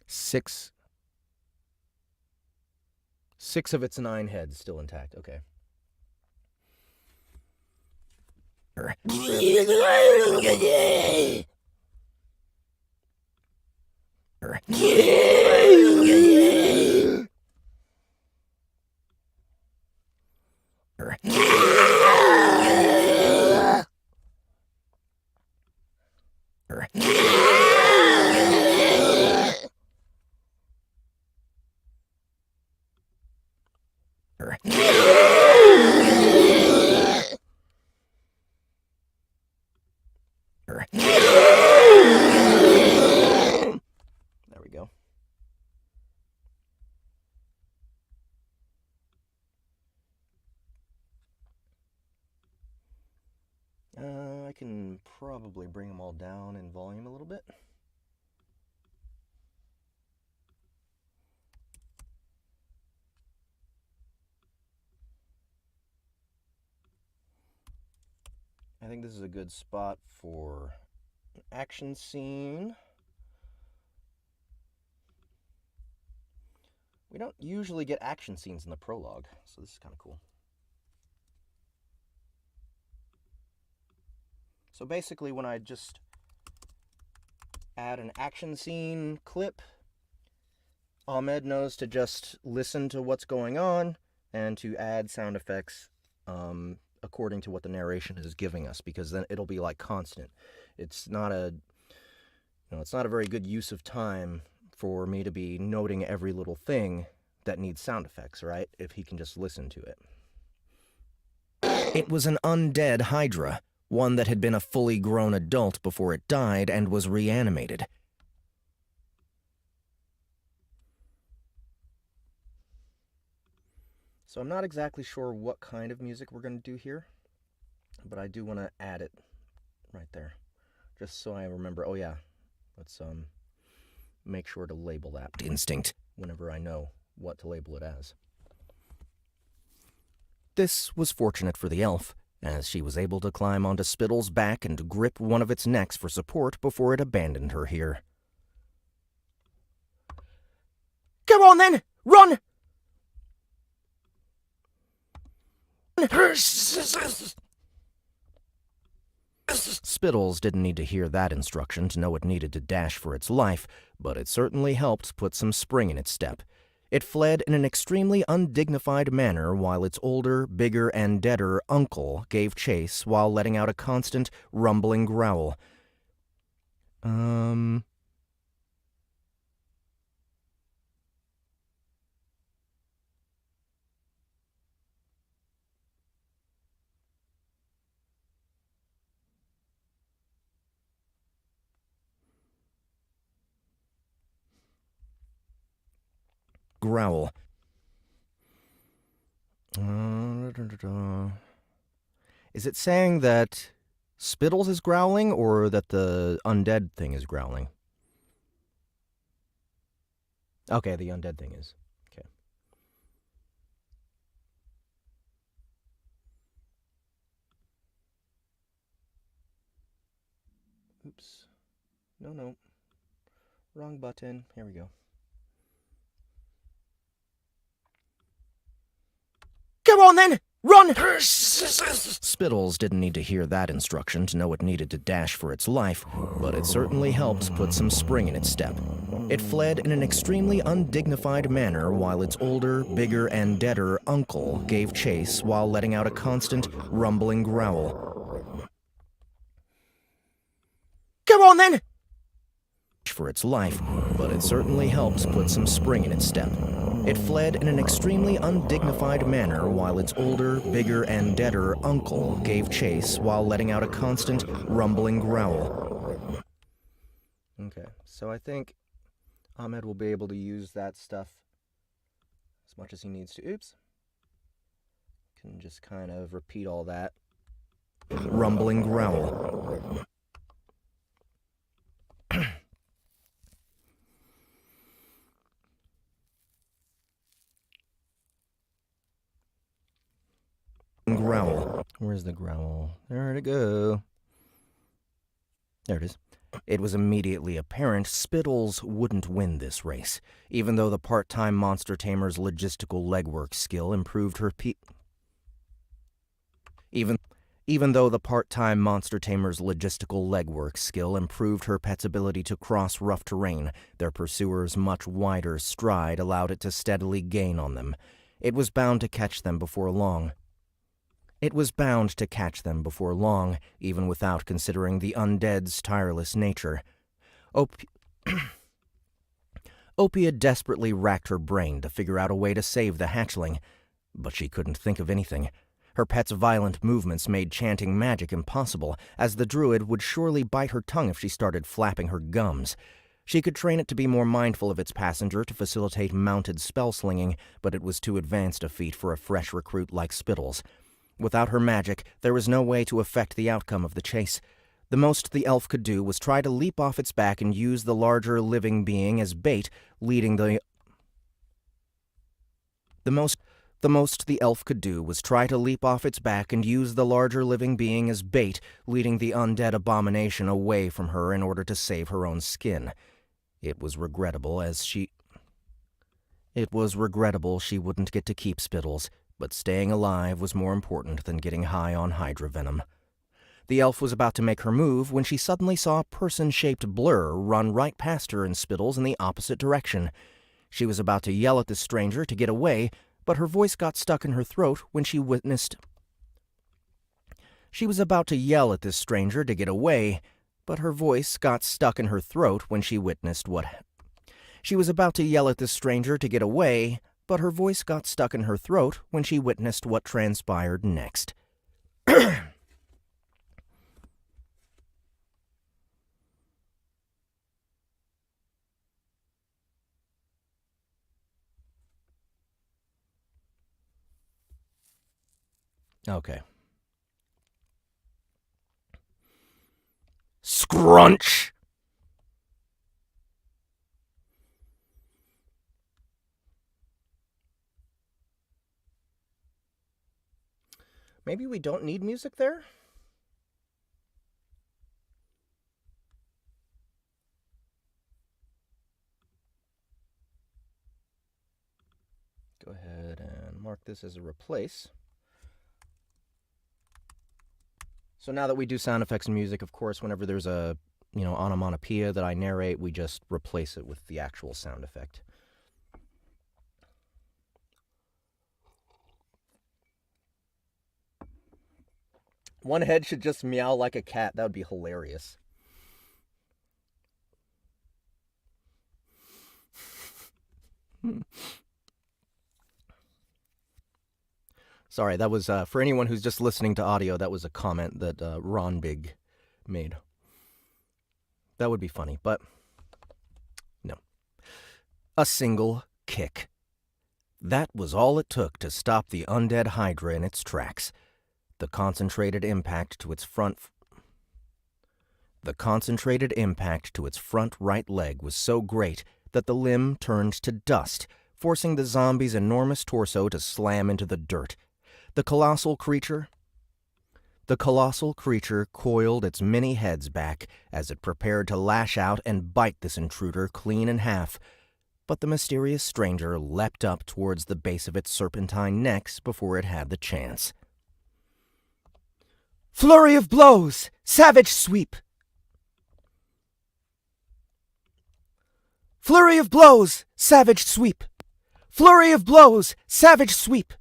Six of its 9 heads still intact. Okay. There we go. I can probably bring them all down in volume a little bit. I think this is a good spot for an action scene. We don't usually get action scenes in the prologue, so this is kind of cool. So basically, when I just add an action scene clip, Ahmed knows to just listen to what's going on and to add sound effects according to what the narration is giving us, because then it'll be like constant. It's not a very good use of time for me to be noting every little thing that needs sound effects, right? If he can just listen to it. It was an undead hydra, one that had been a fully grown adult before it died and was reanimated. So I'm not exactly sure what kind of music we're going to do here, but I do want to add it right there, just so I remember. Oh yeah, let's make sure to label that instinct whenever I know what to label it as. This was fortunate for the elf, as she was able to climb onto Spittle's back and grip one of its necks for support before it abandoned her here. Go on then! Run! Spittles didn't need to hear that instruction to know it needed to dash for its life, but it certainly helped put some spring in its step. It fled in an extremely undignified manner while its older, bigger, and deader uncle gave chase while letting out a constant, rumbling growl. Growl. Is it saying that Spittles is growling, or that the undead thing is growling? Okay, the undead thing is. Okay. Oops. No. Wrong button. Here we go. Go on then! Run! Spittles didn't need to hear that instruction to know it needed to dash for its life, but it certainly helped put some spring in its step. It fled in an extremely undignified manner while its older, bigger, and deader uncle gave chase while letting out a constant, rumbling growl. Go on then! For its life, but it certainly helped put some spring in its step. It fled in an extremely undignified manner while its older, bigger, and deader uncle gave chase while letting out a constant, rumbling growl. Okay, so I think Ahmed will be able to use that stuff as much as he needs to. Oops. Can just kind of repeat all that. Rumbling growl. Growl. Where's the growl? There it go. There it is. It was immediately apparent Spittles wouldn't win this race, even though the part-time monster tamer's logistical legwork skill improved her Even though the part-time monster tamer's logistical legwork skill improved her pet's ability to cross rough terrain, their pursuer's much wider stride allowed it to steadily gain on them. It was bound to catch them before long. Even without considering the undead's tireless nature. Opia desperately racked her brain to figure out a way to save the hatchling, but she couldn't think of anything. Her pet's violent movements made chanting magic impossible, as the druid would surely bite her tongue if she started flapping her gums. She could train it to be more mindful of its passenger to facilitate mounted spell-slinging, but it was too advanced a feat for a fresh recruit like Spittles. Without her magic, there was no way to affect the outcome of the chase. The most the elf could do was try to leap off its back and use the larger living being as bait, leading the undead abomination away from her in order to save her own skin. It was regrettable she wouldn't get to keep Spittles, but staying alive was more important than getting high on hydra venom. The elf was about to make her move when she suddenly saw a person-shaped blur run right past her and Spittles in the opposite direction. She was about to yell at the stranger to get away, but her voice got stuck in her throat when she witnessed what transpired next. Okay. Scrunch! Maybe we don't need music there? Go ahead and mark this as a replace. So now that we do sound effects and music, of course, whenever there's a, onomatopoeia that I narrate, we just replace it with the actual sound effect. One head should just meow like a cat. That would be hilarious. Sorry, that was, for anyone who's just listening to audio, that was a comment that Ron Big made. That would be funny, but no. A single kick. That was all it took to stop the undead Hydra in its tracks. The concentrated impact to its front right leg was so great that the limb turned to dust, forcing the zombie's enormous torso to slam into the dirt. The colossal creature coiled its many heads back as it prepared to lash out and bite this intruder clean in half. But the mysterious stranger leapt up towards the base of its serpentine necks before it had the chance. Flurry of blows! Savage sweep! Flurry of blows! Savage sweep! Flurry of blows! Savage sweep!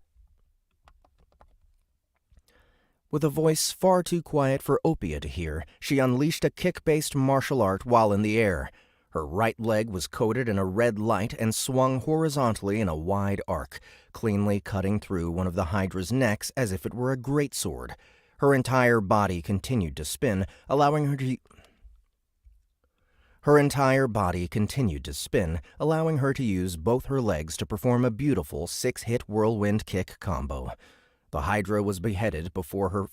With a voice far too quiet for Opia to hear, she unleashed a kick-based martial art while in the air. Her right leg was coated in a red light and swung horizontally in a wide arc, cleanly cutting through one of the Hydra's necks as if it were a greatsword. Her entire body continued to spin, allowing her to use both her legs to perform a beautiful 6-hit whirlwind kick combo. The Hydra was beheaded before her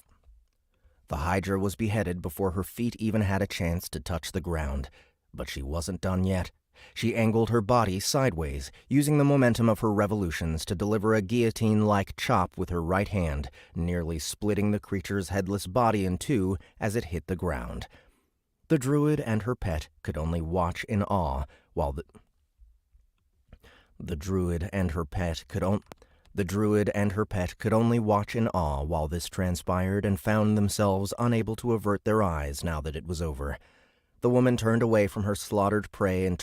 feet even had a chance to touch the ground. But she wasn't done yet. She angled her body sideways, using the momentum of her revolutions to deliver a guillotine-like chop with her right hand, nearly splitting the creature's headless body in two as it hit the ground. The druid and her pet could only watch in awe while this transpired and found themselves unable to avert their eyes now that it was over. The woman turned away from her slaughtered prey and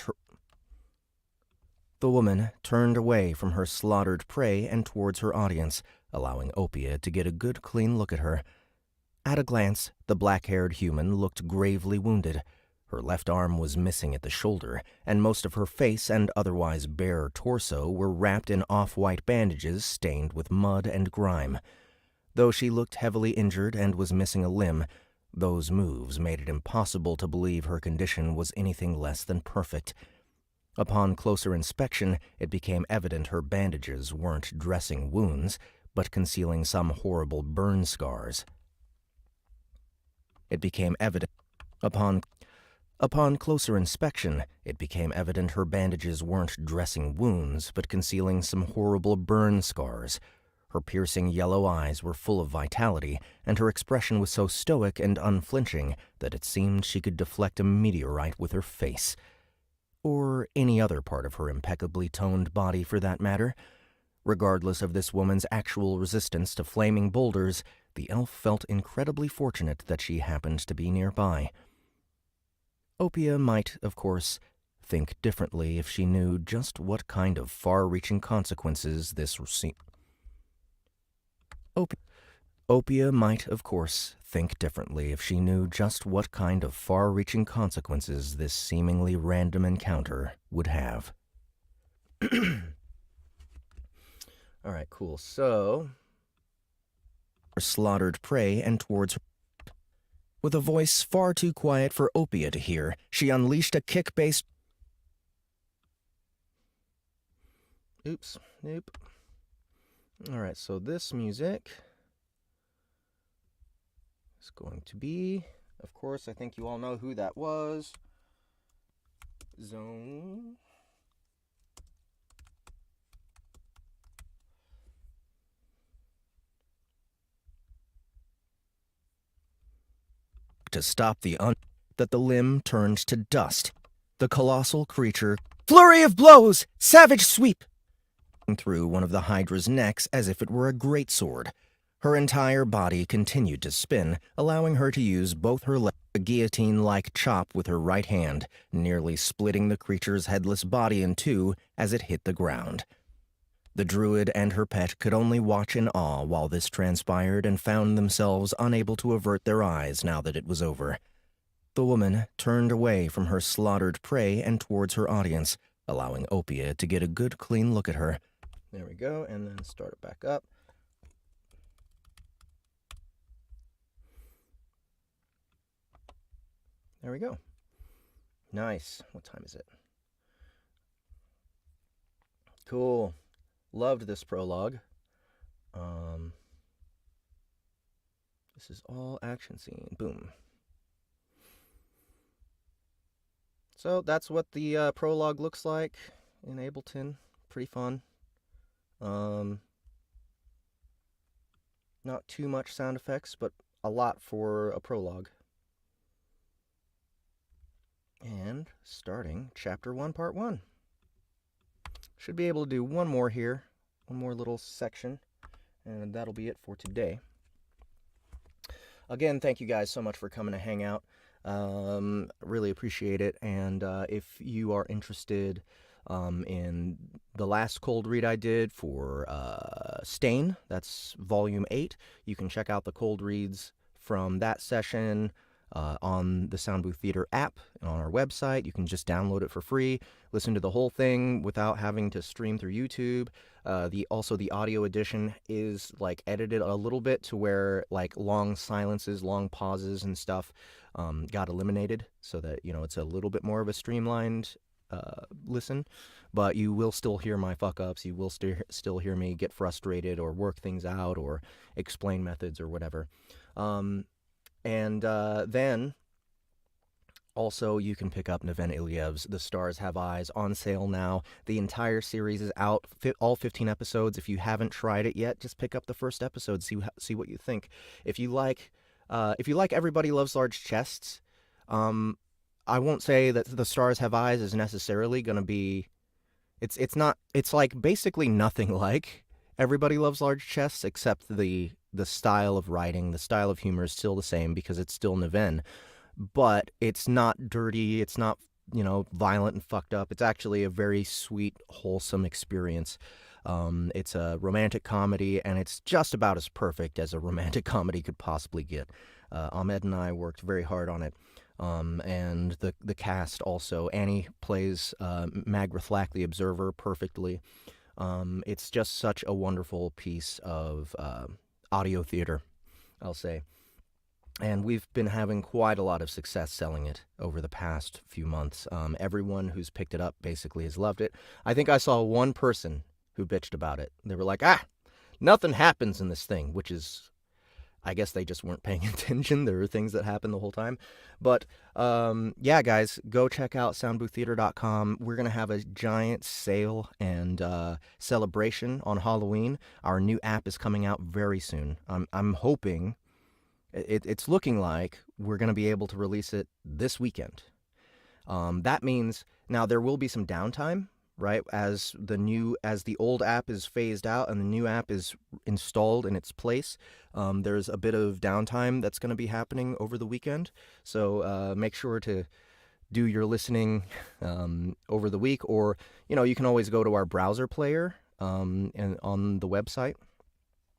towards her audience, allowing Opia to get a good clean look at her. At a glance, the black-haired human looked gravely wounded. Her left arm was missing at the shoulder, and most of her face and otherwise bare torso were wrapped in off-white bandages stained with mud and grime. Though she looked heavily injured and was missing a limb, those moves made it impossible to believe her condition was anything less than perfect. Upon closer inspection, it became evident her bandages weren't dressing wounds, but concealing some horrible burn scars. Upon closer inspection, it became evident her bandages weren't dressing wounds, but concealing some horrible burn scars. Her piercing yellow eyes were full of vitality, and her expression was so stoic and unflinching that it seemed she could deflect a meteorite with her face. Or any other part of her impeccably toned body, for that matter. Regardless of this woman's actual resistance to flaming boulders, the elf felt incredibly fortunate that she happened to be nearby. Opia might, of course, think differently if she knew just what kind of far-reaching consequences this Opia might, of course, think differently if she knew just what kind of far-reaching consequences this seemingly random encounter would have. All right, cool. So, slaughtered prey and towards her. With a voice far too quiet for Opia to hear, she unleashed a kick-based... Oops. Nope. All right, so this music is going to be, of course, I think you all know who that was. Zone. To stop that the limb turned to dust. The colossal creature... Flurry of blows! Savage sweep! Through one of the Hydra's necks as if it were a greatsword. Her entire body continued to spin, allowing her to use both her legs, a guillotine-like chop with her right hand, nearly splitting the creature's headless body in two as it hit the ground. The druid and her pet could only watch in awe while this transpired and found themselves unable to avert their eyes now that it was over. The woman turned away from her slaughtered prey and towards her audience, allowing Opia to get a good clean look at her. There we go, and then start it back up. There we go. Nice. What time is it? Cool. Loved this prologue. This is all action scene. Boom. So that's what the prologue looks like in Ableton. Pretty fun. Not too much sound effects, but a lot for a prologue. And starting Chapter 1, Part 1. Should be able to do one more here. One more little section. And that'll be it for today. Again, thank you guys so much for coming to hang out. Really appreciate it. And if you are interested in the last cold read I did for Stain, that's Volume 8, you can check out the cold reads from that session on the Sound Booth Theater app and on our website. You can just download it for free, listen to the whole thing without having to stream through YouTube. Also the audio edition is like edited a little bit to where like long silences, long pauses and stuff got eliminated so that, you know, it's a little bit more of a streamlined listen, but you will still hear my fuck ups. You will still hear me get frustrated or work things out or explain methods or whatever. Then also you can pick up Neven Iliev's The Stars Have Eyes on sale now. The entire series is out, all 15 episodes. If you haven't tried it yet, just pick up the first episode, see what you think. If you like Everybody Loves Large Chests, I won't say that The Stars Have Eyes is necessarily going to be, it's like basically nothing like Everybody Loves Large Chests, except the style of writing, the style of humor is still the same because it's still Neven. But it's not dirty, it's not, you know, violent and fucked up. It's actually a very sweet, wholesome experience. It's a romantic comedy, and it's just about as perfect as a romantic comedy could possibly get. Ahmed and I worked very hard on it. And the cast also. Annie plays Magra Thlack, the Observer, perfectly. It's just such a wonderful piece of audio theater, I'll say. And we've been having quite a lot of success selling it over the past few months. Everyone who's picked it up basically has loved it. I think I saw one person who bitched about it. They were like, nothing happens in this thing, which is, I guess they just weren't paying attention. There are things that happen the whole time. But yeah, guys, go check out soundbooththeater.com. We're going to have a giant sale and celebration on Halloween. Our new app is coming out very soon. I'm hoping, it's looking like we're going to be able to release it this weekend. That means, now there will be some downtime, right? As the old app is phased out and the new app is installed in its place, there's a bit of downtime that's going to be happening over the weekend. So make sure to do your listening over the week, or, you know, you can always go to our browser player and on the website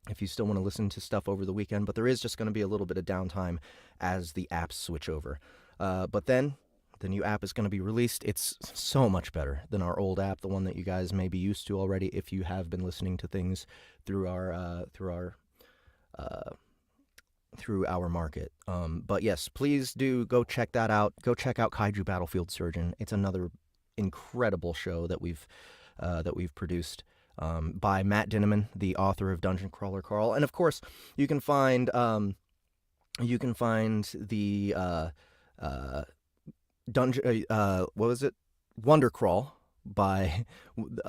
if you still want to listen to stuff over the weekend. But there is just going to be a little bit of downtime as the apps switch over. But then the new app is going to be released. It's so much better than our old app, the one that you guys may be used to already if you have been listening to things through our market. But yes, please do go check that out. Go check out Kaiju Battlefield Surgeon. It's another incredible show that we've produced by Matt Dinneman, the author of Dungeon Crawler Carl. And of course, you can find the Wonder Crawl by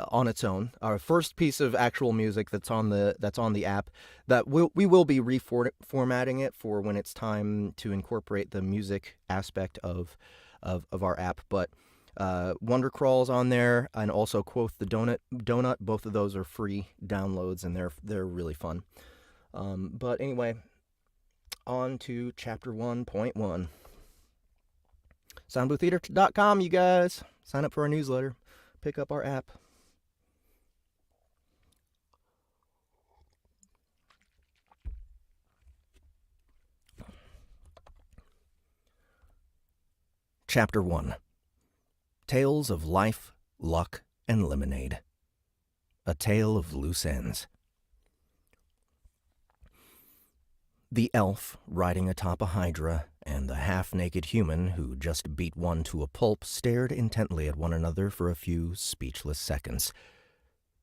on its own, our first piece of actual music that's on the app, that we will be reformatting it for when it's time to incorporate the music aspect of our app. But Wonder Crawl's on there, and also Quoth the Donut. Both of those are free downloads, and they're really fun. But anyway, on to Chapter 1.1. Soundbooththeater.com, you guys. Sign up for our newsletter. Pick up our app. Chapter 1. Tales of Life, Luck and Lemonade. A Tale of Loose Ends. The elf riding atop a hydra and the half-naked human who just beat one to a pulp stared intently at one another for a few speechless seconds.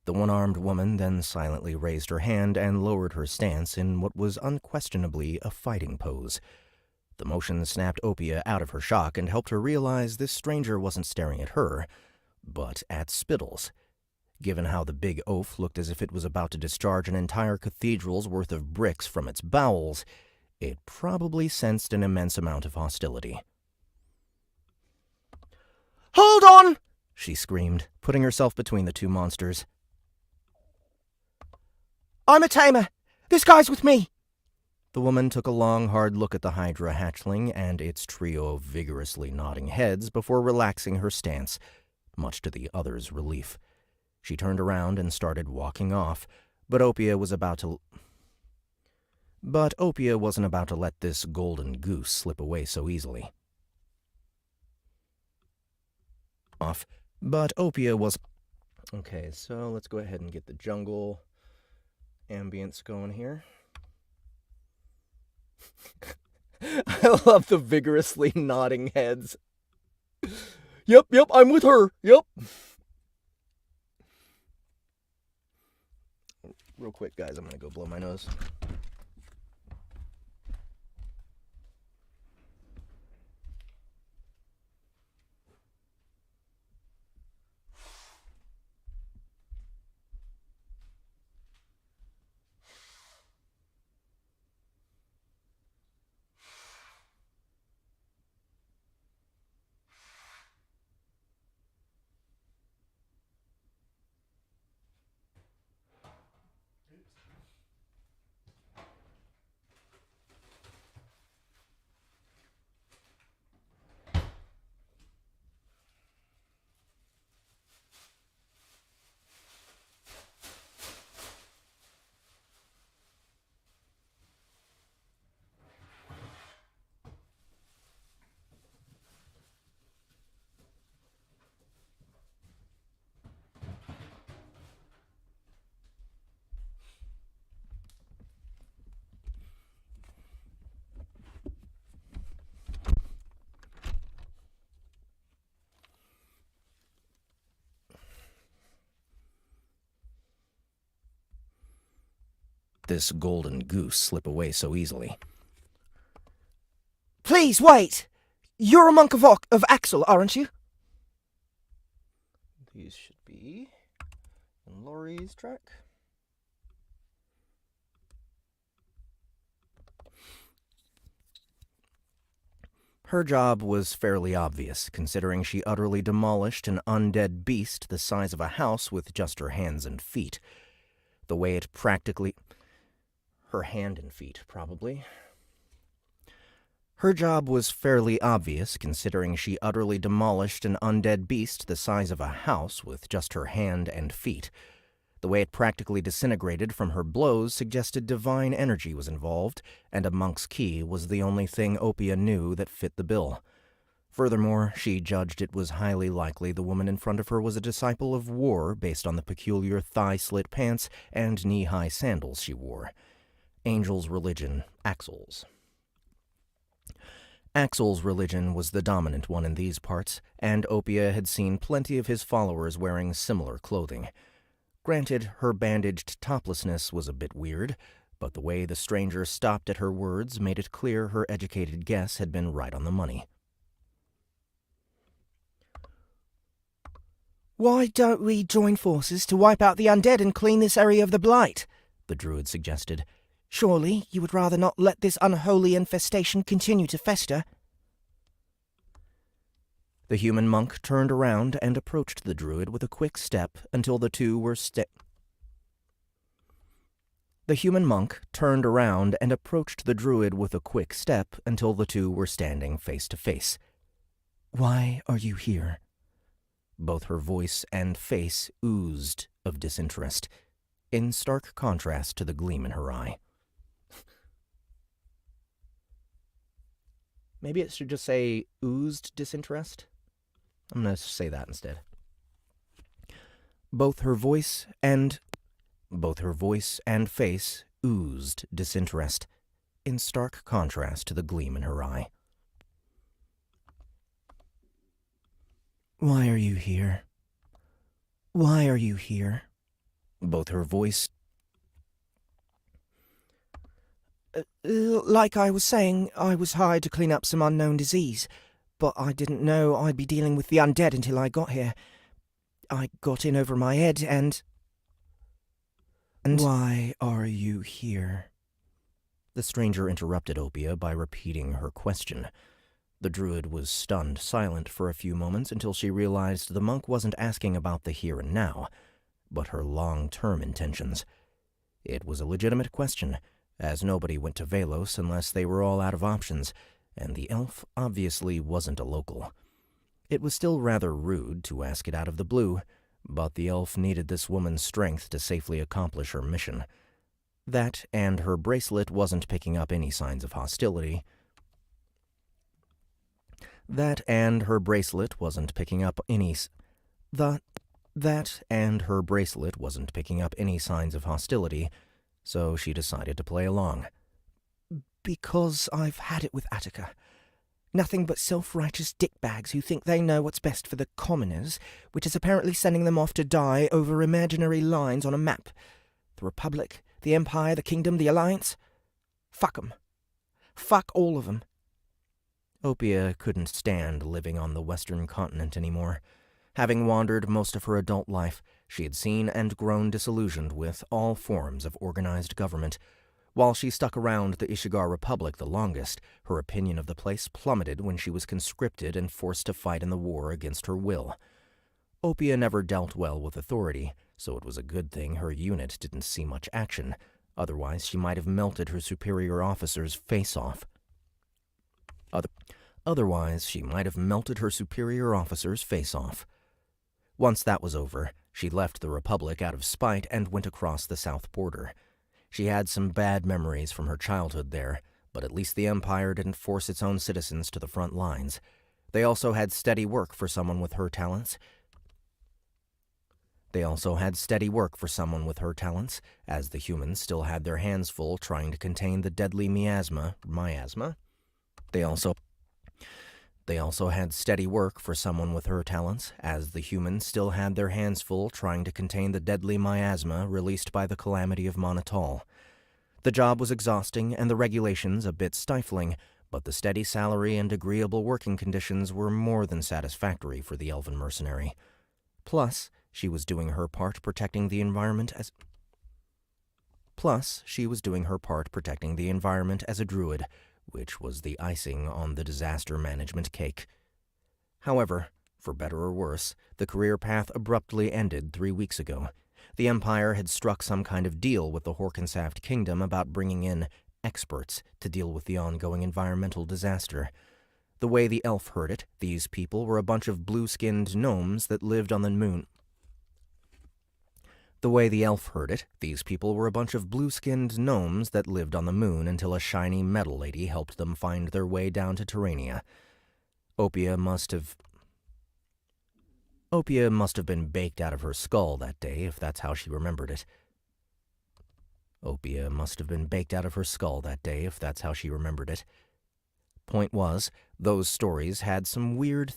The one-armed woman then silently raised her hand and lowered her stance in what was unquestionably a fighting pose. The motion snapped Opia out of her shock and helped her realize this stranger wasn't staring at her, but at Spittles. Given how the big oaf looked as if it was about to discharge an entire cathedral's worth of bricks from its bowels, it probably sensed an immense amount of hostility. "Hold on!" she screamed, putting herself between the two monsters. "I'm a tamer. This guy's with me." The woman took a long, hard look at the hydra hatchling and its trio of vigorously nodding heads before relaxing her stance, much to the others' relief. She turned around and started walking off, but Opia wasn't about to let this golden goose slip away so easily. Okay, so let's go ahead and get the jungle ambience going here. I love the vigorously nodding heads. Yep, I'm with her. Yep. Real quick, guys, I'm going to go blow my nose. This golden goose slip away so easily. "Please, wait! You're a monk of Axel, aren't you?" These should be in Laurie's track. Her job was fairly obvious, considering she utterly demolished an undead beast the size of a house with just her hands and feet. The way it practically... Her hand and feet, probably. Her job was fairly obvious, considering she utterly demolished an undead beast the size of a house with just her hand and feet. The way it practically disintegrated from her blows suggested divine energy was involved, and a monk's key was the only thing Opia knew that fit the bill. Furthermore, she judged it was highly likely the woman in front of her was a disciple of war based on the peculiar thigh-slit pants and knee-high sandals she wore. Angel's religion, Axel's. Axel's religion was the dominant one in these parts, and Opia had seen plenty of his followers wearing similar clothing. Granted, her bandaged toplessness was a bit weird, but the way the stranger stopped at her words made it clear her educated guess had been right on the money. "Why don't we join forces to wipe out the undead and clean this area of the blight?" the druid suggested. "Surely you would rather not let this unholy infestation continue to fester?" The human monk turned around and approached the druid with a quick step until the two were standing face to face. "Why are you here?" Both her voice and face oozed of disinterest, in stark contrast to the gleam in her eye. Maybe it should just say oozed disinterest? I'm going to say that instead. Both her voice and face oozed disinterest, in stark contrast to the gleam in her eye. "Why are you here? Why are you here?" Both her voice... Like I was saying, I was hired to clean up some unknown disease, but I didn't know I'd be dealing with the undead until I got here. I got in over my head and... Why are you here? The stranger interrupted Opia by repeating her question. The druid was stunned silent for a few moments until she realized the monk wasn't asking about the here and now, but her long-term intentions. It was a legitimate question, as nobody went to Velos unless they were all out of options, and the elf obviously wasn't a local. It was still rather rude to ask it out of the blue, but the elf needed this woman's strength to safely accomplish her mission. That and her bracelet wasn't picking up any signs of hostility. That and her bracelet wasn't picking up any signs of hostility, so she decided to play along. "Because I've had it with Attica. Nothing but self-righteous dickbags who think they know what's best for the commoners, which is apparently sending them off to die over imaginary lines on a map. The Republic, the Empire, the Kingdom, the Alliance. Fuck 'em. Fuck all of 'em." Opia couldn't stand living on the Western continent anymore. Having wandered most of her adult life, she had seen and grown disillusioned with all forms of organized government. While she stuck around the Ishigar Republic the longest, her opinion of the place plummeted when she was conscripted and forced to fight in the war against her will. Opia never dealt well with authority, so it was a good thing her unit didn't see much action. Otherwise, she might have melted her superior officer's face off. Once that was over, she left the Republic out of spite and went across the south border. She had some bad memories from her childhood there, but at least the Empire didn't force its own citizens to the front lines. They also had steady work for someone with her talents. As the humans still had their hands full trying to contain the deadly miasma. They also had steady work for someone with her talents, as the humans still had their hands full trying to contain the deadly miasma released by the calamity of Monatal. The job was exhausting and the regulations a bit stifling, but the steady salary and agreeable working conditions were more than satisfactory for the elven mercenary. Plus, she was doing her part protecting the environment as a druid, which was the icing on the disaster management cake. However, for better or worse, the career path abruptly ended 3 weeks ago. The Empire had struck some kind of deal with the Horkensaft Kingdom about bringing in experts to deal with the ongoing environmental disaster. The way the elf heard it, these people were a bunch of blue-skinned gnomes that lived on the moon. until a shiny metal lady helped them find their way down to Terrania. Opia must have been baked out of her skull that day, if that's how she remembered it. Point was, those stories had some weird...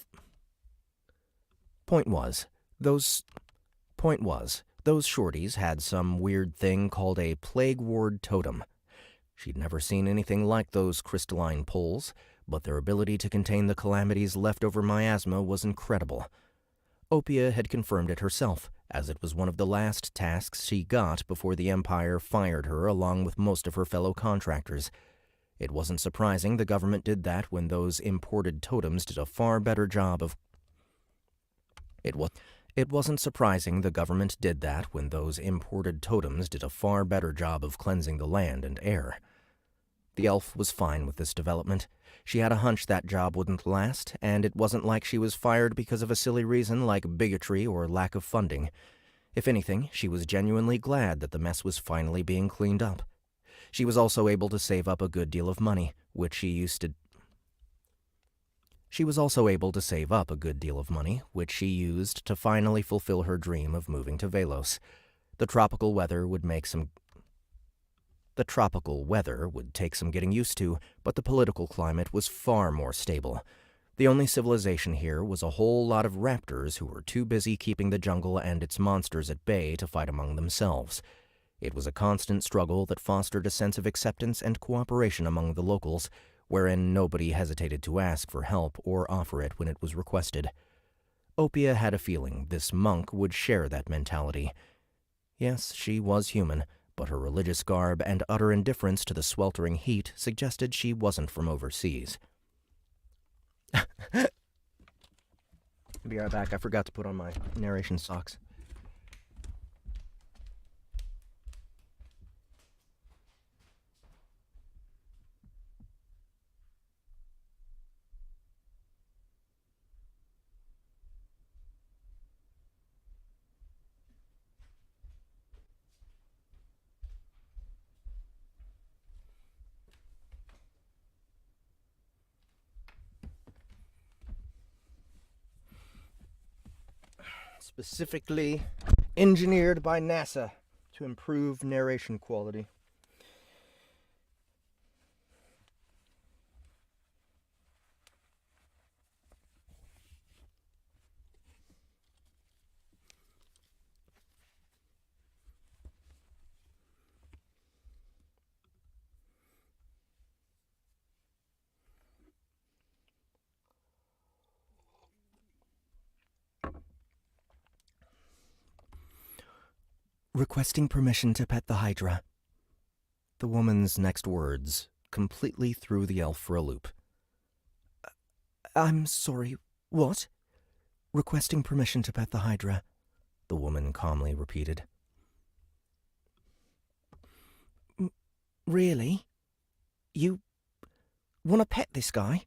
Those shorties had some weird thing called a plague ward totem. She'd never seen anything like those crystalline poles, but their ability to contain the calamity's leftover miasma was incredible. Opia had confirmed it herself, as it was one of the last tasks she got before the Empire fired her along with most of her fellow contractors. It wasn't surprising the government did that when those imported totems did a far better job of cleansing the land and air. The elf was fine with this development. She had a hunch that job wouldn't last, and it wasn't like she was fired because of a silly reason like bigotry or lack of funding. If anything, she was genuinely glad that the mess was finally being cleaned up. She was also able to save up a good deal of money, which she used She was also able to save up a good deal of money, which she used to finally fulfill her dream of moving to Velos. The tropical weather would take some getting used to, but the political climate was far more stable. The only civilization here was a whole lot of raptors who were too busy keeping the jungle and its monsters at bay to fight among themselves. It was a constant struggle that fostered a sense of acceptance and cooperation among the locals, wherein nobody hesitated to ask for help or offer it when it was requested. Opia had a feeling this monk would share that mentality. Yes, she was human, but her religious garb and utter indifference to the sweltering heat suggested she wasn't from overseas. Be right back. I forgot to put on my narration socks. Specifically engineered by NASA to improve narration quality. Requesting permission to pet the Hydra. The woman's next words completely threw the elf for a loop. I'm sorry, what? Requesting permission to pet the Hydra, the woman calmly repeated. Really? You want to pet this guy?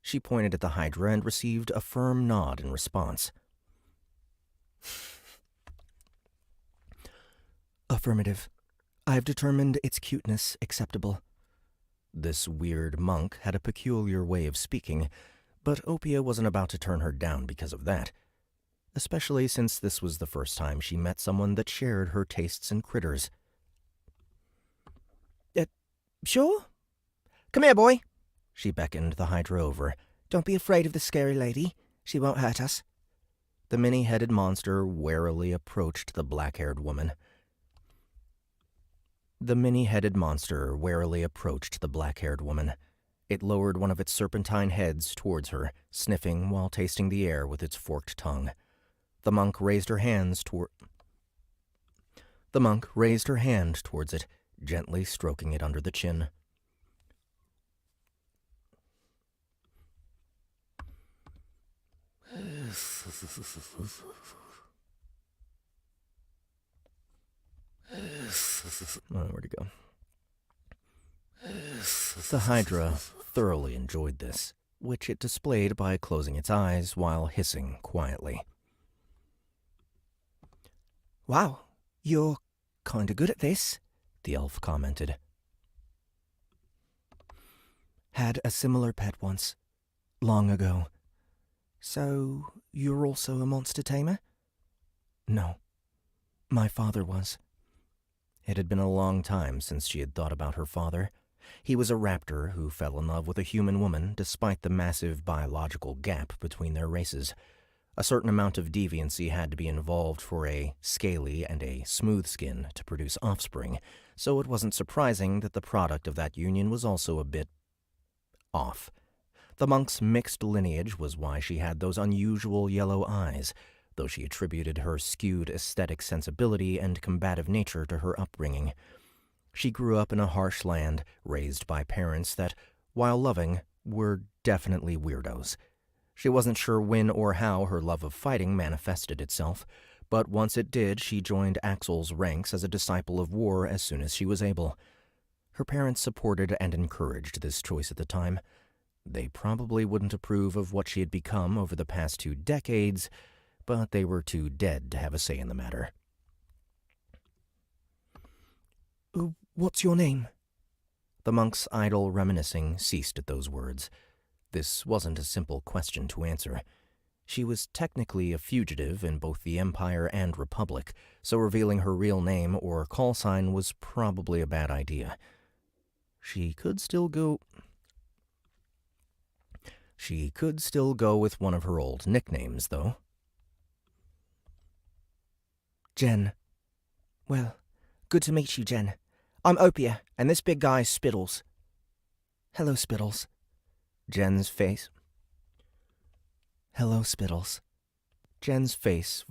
She pointed at the Hydra and received a firm nod in response. Affirmative. I've determined its cuteness acceptable. This weird monk had a peculiar way of speaking, but Opia wasn't about to turn her down because of that, especially since this was the first time she met someone that shared her tastes in critters. Sure? Come here, boy. She beckoned the Hydra over. Don't be afraid of the scary lady. She won't hurt us. The many-headed monster warily approached the black-haired woman. It lowered one of its serpentine heads towards her, sniffing while tasting the air with its forked tongue. The monk raised her hand towards it, gently stroking it under the chin. Where'd it go? The Hydra thoroughly enjoyed this, which it displayed by closing its eyes while hissing quietly. Wow, you're kinda good at this, the elf commented. Had a similar pet once, long ago. So, you're also a monster tamer? No, my father was. It had been a long time since she had thought about her father. He was a raptor who fell in love with a human woman despite the massive biological gap between their races. A certain amount of deviancy had to be involved for a scaly and a smooth skin to produce offspring, so it wasn't surprising that the product of that union was also a bit off. The monk's mixed lineage was why she had those unusual yellow eyes, though she attributed her skewed aesthetic sensibility and combative nature to her upbringing. She grew up in a harsh land, raised by parents that, while loving, were definitely weirdos. She wasn't sure when or how her love of fighting manifested itself, but once it did, she joined Axel's ranks as a disciple of war as soon as she was able. Her parents supported and encouraged this choice at the time. They probably wouldn't approve of what she had become over the past 2 decades, but they were too dead to have a say in the matter. What's your name? The monk's idle reminiscing ceased at those words. This wasn't a simple question to answer. She was technically a fugitive in both the Empire and Republic, so revealing her real name or call sign was probably a bad idea. She could still go with one of her old nicknames, though. Jen. Well, good to meet you, Jen. I'm Opia, and this big guy's Spittles. Hello, Spittles. Jen's face. Hello, Spittles. Jen's face.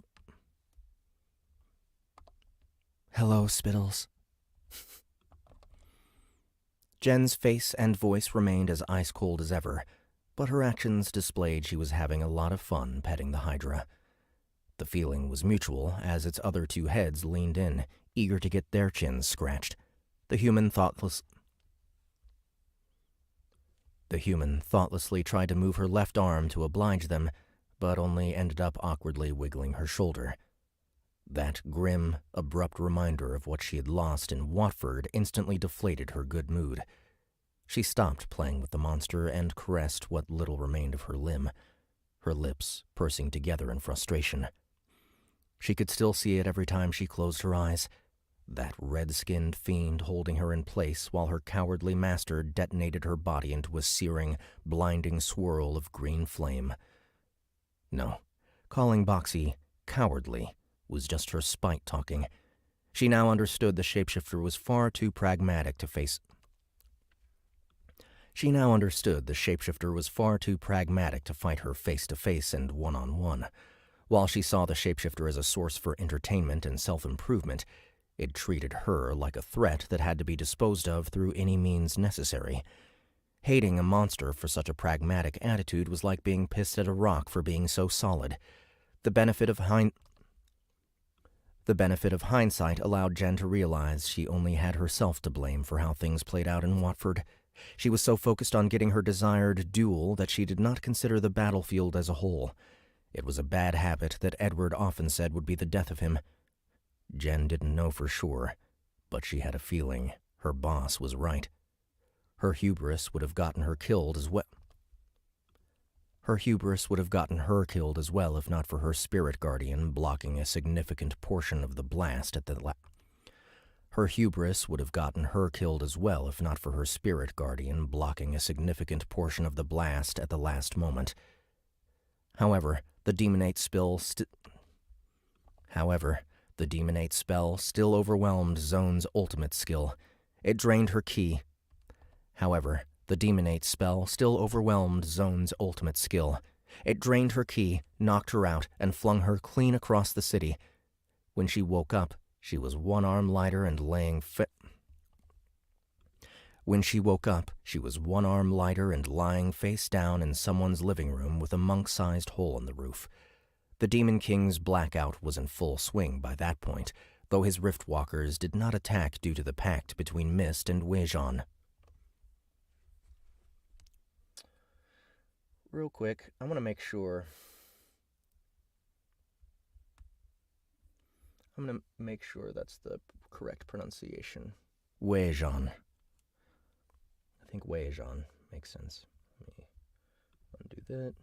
Hello, Spittles. Jen's face and voice remained as ice-cold as ever, but her actions displayed she was having a lot of fun petting the Hydra. The feeling was mutual, as its other two heads leaned in, eager to get their chins scratched. The human thoughtlessly tried to move her left arm to oblige them, but only ended up awkwardly wiggling her shoulder. That grim, abrupt reminder of what she had lost in Watford instantly deflated her good mood. She stopped playing with the monster and caressed what little remained of her limb, her lips pursing together in frustration. She could still see it every time she closed her eyes, that red-skinned fiend holding her in place while her cowardly master detonated her body into a searing, blinding swirl of green flame. No, calling Boxy cowardly was just her spite talking. She now understood the shapeshifter was far too pragmatic to fight her face-to-face and one-on-one. While she saw the shapeshifter as a source for entertainment and self-improvement, it treated her like a threat that had to be disposed of through any means necessary. Hating a monster for such a pragmatic attitude was like being pissed at a rock for being so solid. The benefit of hindsight allowed Jen to realize she only had herself to blame for how things played out in Watford. She was so focused on getting her desired duel that she did not consider the battlefield as a whole. It was a bad habit that Edward often said would be the death of him. Jen didn't know for sure, but she had a feeling her boss was right. Her hubris would have gotten her killed as well. If not for her spirit guardian blocking a significant portion of the blast at the last moment. However, the demonate spell still overwhelmed Zone's ultimate skill. It drained her ki. Knocked her out, and flung her clean across the city. When she woke up, she was one arm lighter and lying face down in someone's living room with a monk-sized hole in the roof. The Demon King's blackout was in full swing by that point, though his Riftwalkers did not attack due to the pact between Mist and Weijon. Real quick, I want to make sure... that's the correct pronunciation. Weijon. I think Weijon makes sense. Let me undo that.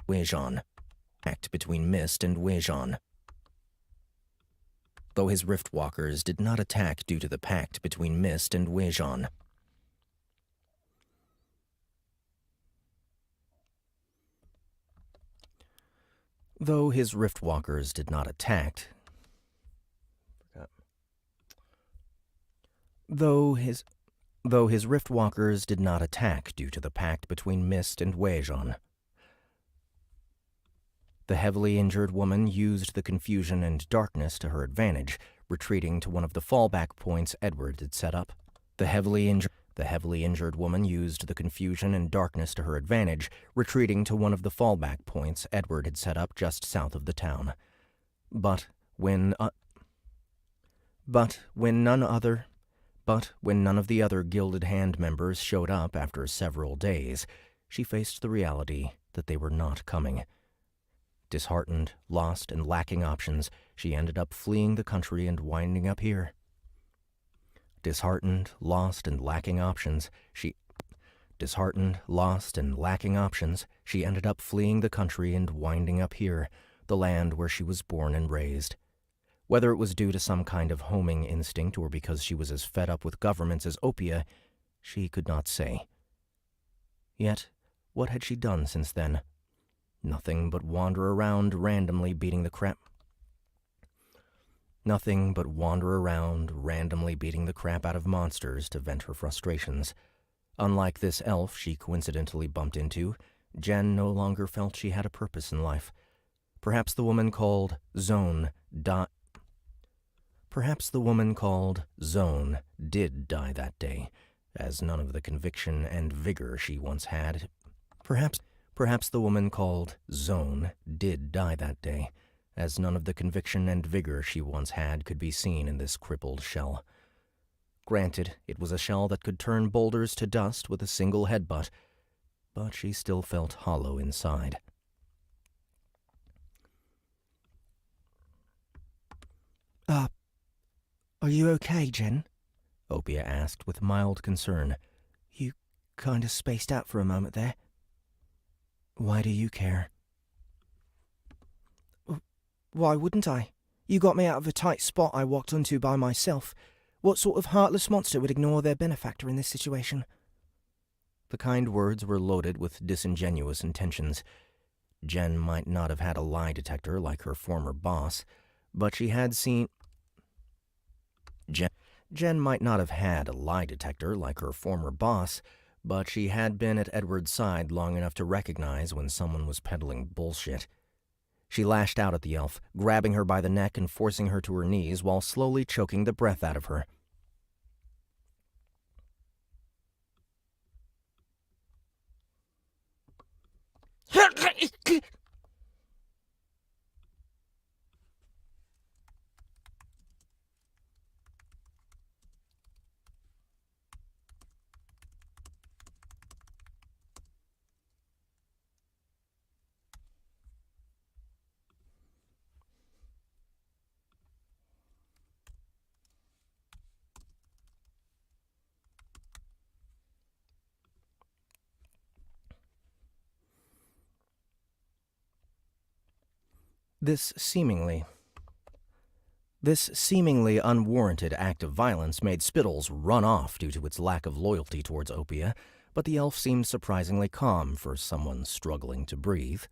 Weijon. Pact between Mist and Weijon. Though his Riftwalkers did not attack due to the pact between Mist and Weijon. Though his Riftwalkers did not attack due to the pact between Mist and Weijon. The heavily injured woman used the confusion and darkness to her advantage, retreating to one of the fallback points Edward had set up. The heavily injured woman used the confusion and darkness to her advantage, retreating to one of the fallback points Edward had set up just south of the town. But when none of the other Gilded Hand members showed up after several days, she faced the reality that they were not coming. Disheartened, lost, and lacking options, she ended up fleeing the country and winding up here. Disheartened, lost, and lacking options, she ended up fleeing the country and winding up here, the land where she was born and raised. Whether it was due to some kind of homing instinct or because she was as fed up with governments as Opia, she could not say. Yet, what had she done since then? Nothing but wander around randomly beating the crap out of monsters to vent her frustrations. Unlike this elf she coincidentally bumped into, Jen no longer felt she had a purpose in life. Perhaps the woman called Zone did die that day, as none of the conviction and vigor she once had. Perhaps the woman called Zone did die that day, as none of the conviction and vigor she once had could be seen in this crippled shell. Granted, it was a shell that could turn boulders to dust with a single headbutt, but she still felt hollow inside. Are you okay, Jen? Opia asked with mild concern. You kinda spaced out for a moment there. Why do you care? Why wouldn't I? You got me out of a tight spot I walked onto by myself. What sort of heartless monster would ignore their benefactor in this situation? The kind words were loaded with disingenuous intentions. Jen might not have had a lie detector like her former boss, but she had seen... Jen might not have had a lie detector like her former boss, but she had been at Edward's side long enough to recognize when someone was peddling bullshit. She lashed out at the elf, grabbing her by the neck and forcing her to her knees while slowly choking the breath out of her. This seemingly unwarranted act of violence made Spittles run off due to its lack of loyalty towards Opia, but the elf seemed surprisingly calm for someone struggling to breathe.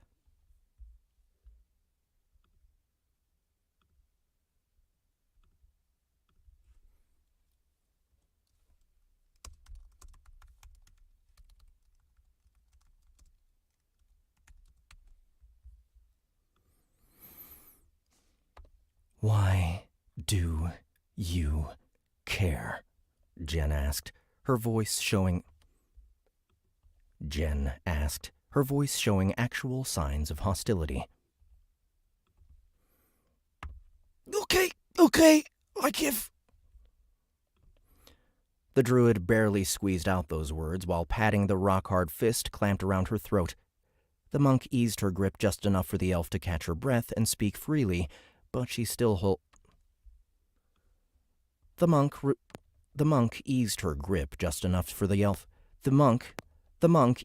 Why do you care? Jen asked, her voice showing actual signs of hostility. Okay, I give... The druid barely squeezed out those words while patting the rock-hard fist clamped around her throat. The monk eased her grip just enough for the elf to catch her breath and speak freely, but she still The monk eased her grip just enough for the elf. The monk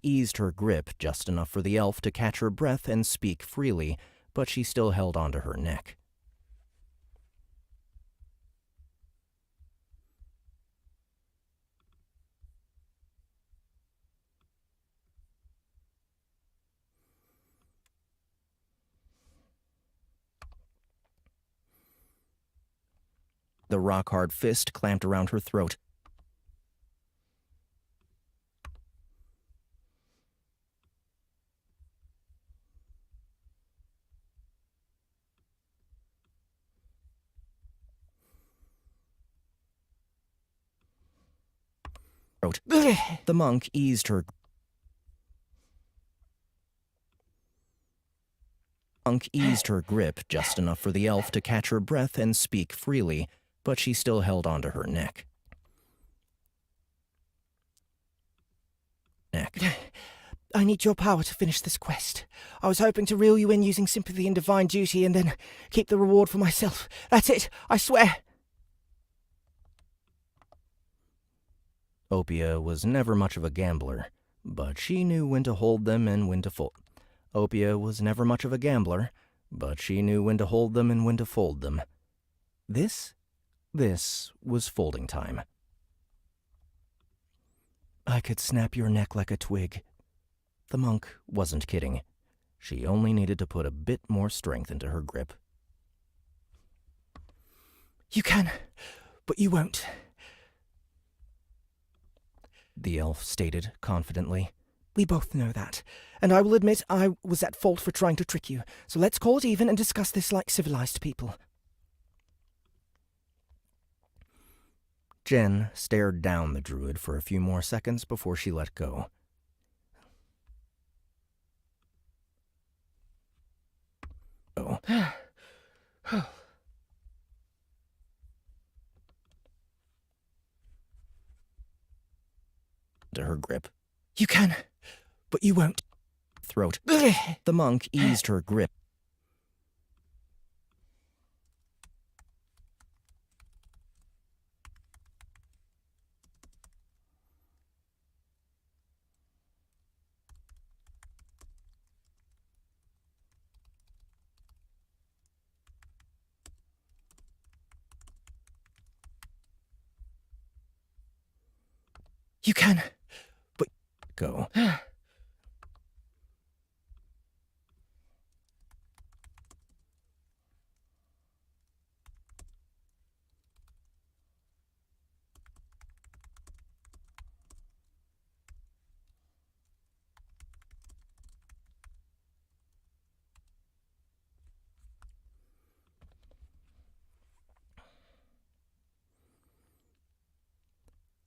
eased her grip just enough for the elf to catch her breath and speak freely, but she still held onto her neck. The rock-hard fist clamped around her throat. throat. The monk eased her grip just enough for the elf to catch her breath and speak freely, but she still held onto her neck. I need your power to finish this quest. I was hoping to reel you in using sympathy and divine duty and then keep the reward for myself. That's it, I swear. Opia was never much of a gambler, but she knew when to hold them and when to fold. Opia was never much of a gambler, but she knew when to hold them and when to fold them. This was folding time. I could snap your neck like a twig. The monk wasn't kidding. She only needed to put a bit more strength into her grip. You can, but you won't. The elf stated confidently. We both know that, and I will admit I was at fault for trying to trick you, so let's call it even and discuss this like civilized people. Jen stared down the druid for a few more seconds before she let go. To her grip. You can, but you won't. Throat. The monk eased her grip. You can, but go.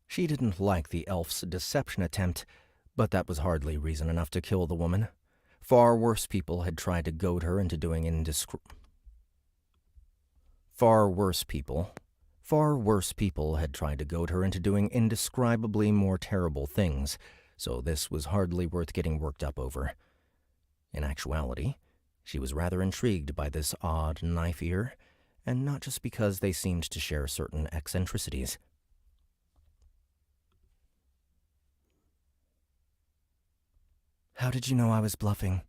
She didn't like the elf's deception attempt, but that was hardly reason enough to kill the woman. Far worse people had tried to goad her into doing Far worse people had tried to goad her into doing indescribably more terrible things, so this was hardly worth getting worked up over. In actuality, she was rather intrigued by this odd knife ear, and not just because they seemed to share certain eccentricities. How did you know I was bluffing?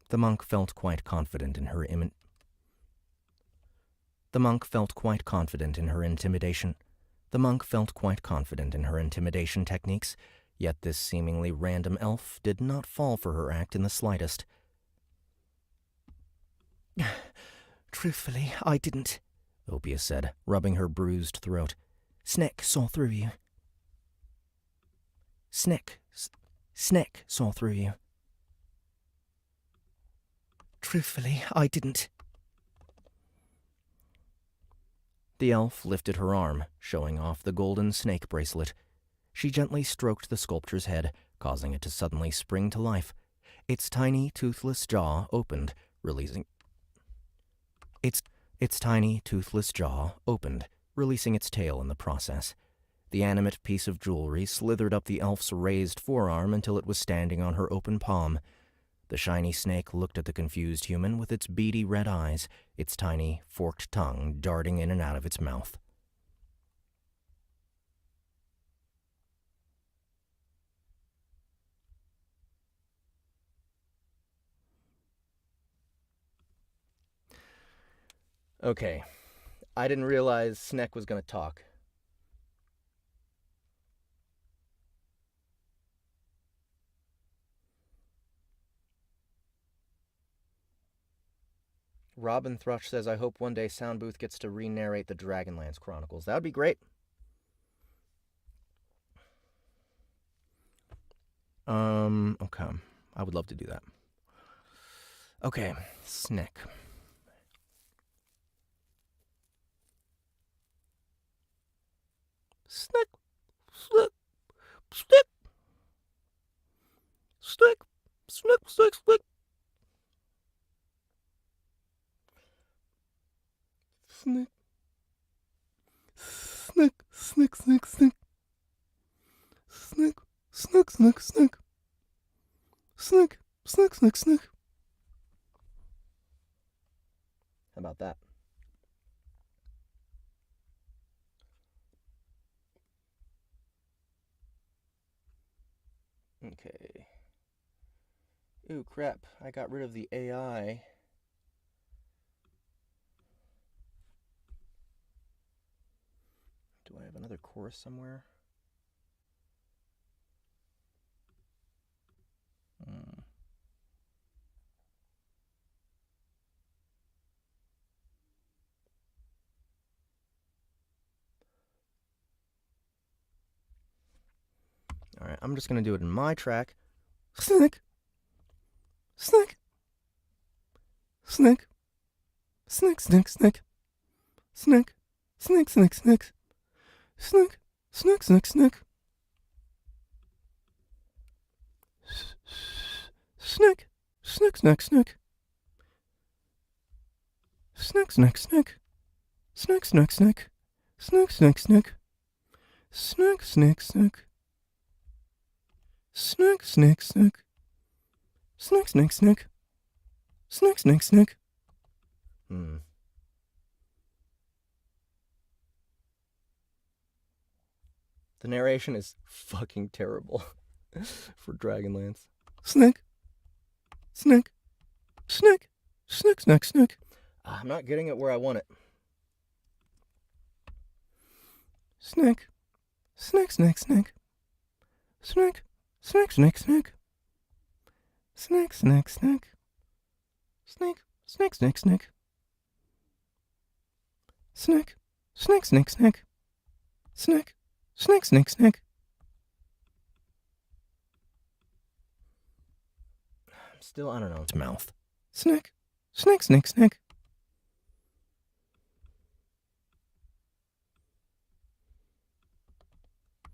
The monk felt quite confident in her intimidation techniques, yet this seemingly random elf did not fall for her act in the slightest. Truthfully, I didn't, Opia said, rubbing her bruised throat. Sneck saw through you. Sneck saw through you. Truthfully, I didn't. The elf lifted her arm, showing off the golden snake bracelet. She gently stroked the sculpture's head, causing it to suddenly spring to life. Its tiny, toothless jaw opened, releasing its tail in the process. The animate piece of jewelry slithered up the elf's raised forearm until it was standing on her open palm. The shiny snake looked at the confused human with its beady red eyes, its tiny, forked tongue darting in and out of its mouth. Okay, I didn't realize Sneck was going to talk. Robin Thrush says, I hope one day Sound Booth gets to re-narrate the Dragonlance Chronicles. That would be great. Okay. I would love to do that. Okay, Sneck. Sneck. Snake, snake. Snake. Snake, snake, snake, snake. Snake, snake, snake, snake. Snake, snake, snake, snake. How about that? Okay. Ooh, crap. I got rid of the AI. Do I have another chorus somewhere? Alright, I'm just going to do it in my track. Snake. Snake. Snake. Snake, snake, snake. Snake. Snake, snake, snake. Snake. Snake, snake, snake. Snake. Snake, snake, snake. Snake, snake, snake. Snake, snake, snake. Snake, snake, snake. Snake, snake, snake. Snake, snake, snake. Snake, snake, snake. Snake, snake, snake. The narration is fucking terrible for Dragonlance. Snake. Snake. Snake. Snake, snake, snake. I'm not getting it where I want it. Snake. Snake, snake, snake. Snake. Snake, snake, snake. Snake, snake, snake. Snake, snake, snake, snake. Snake, snake, snake, snake. Snake, snake, snake, snake. Still, I don't know. Its mouth. Snake, snake, snake, snake.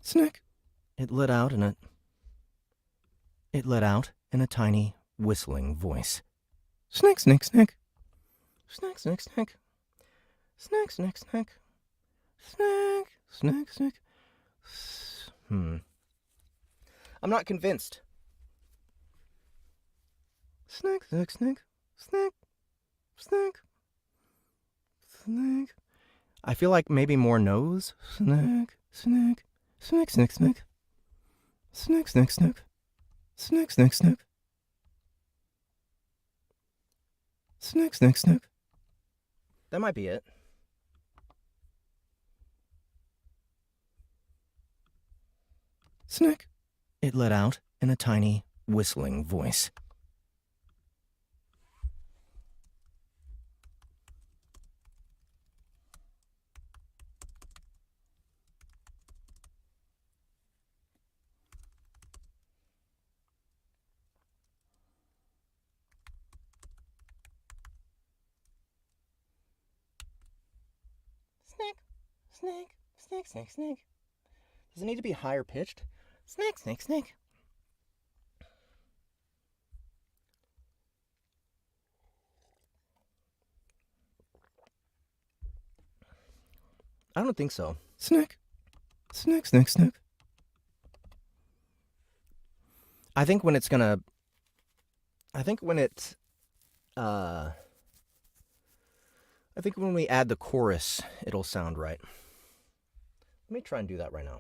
Snake. It let out in a tiny, whistling voice. Snake, snake, snake. Snake, snake, snake. Snake, snake, snake. Snake, snake, snake. I'm not convinced. Snake, snake, snake. Snake. Snake. Snake. I feel like maybe more nose. Snake, snake. Snake, snake, snake. Snake, snake, snake. Snake, snake, snake. Snake, snake, snake. That might be it. Snake. It let out in a tiny, whistling voice. Snake, snake, snake, snake, snake. Does it need to be higher pitched? Snake, snake, snake. I don't think so. Snake, snake, snake, snake. I think when it's gonna... I think when we add the chorus, it'll sound right. Let me try and do that right now.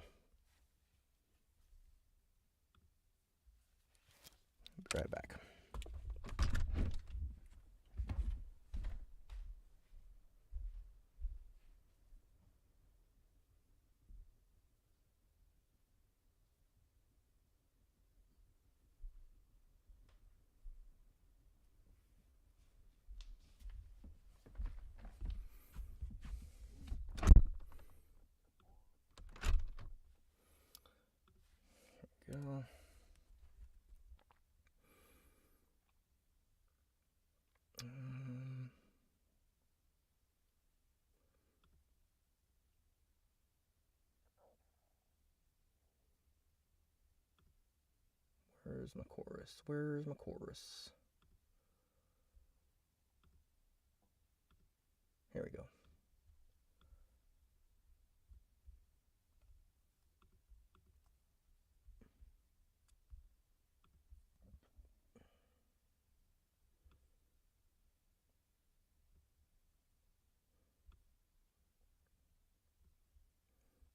Be right back. Go. Where's my chorus? Where's my chorus? Here we go.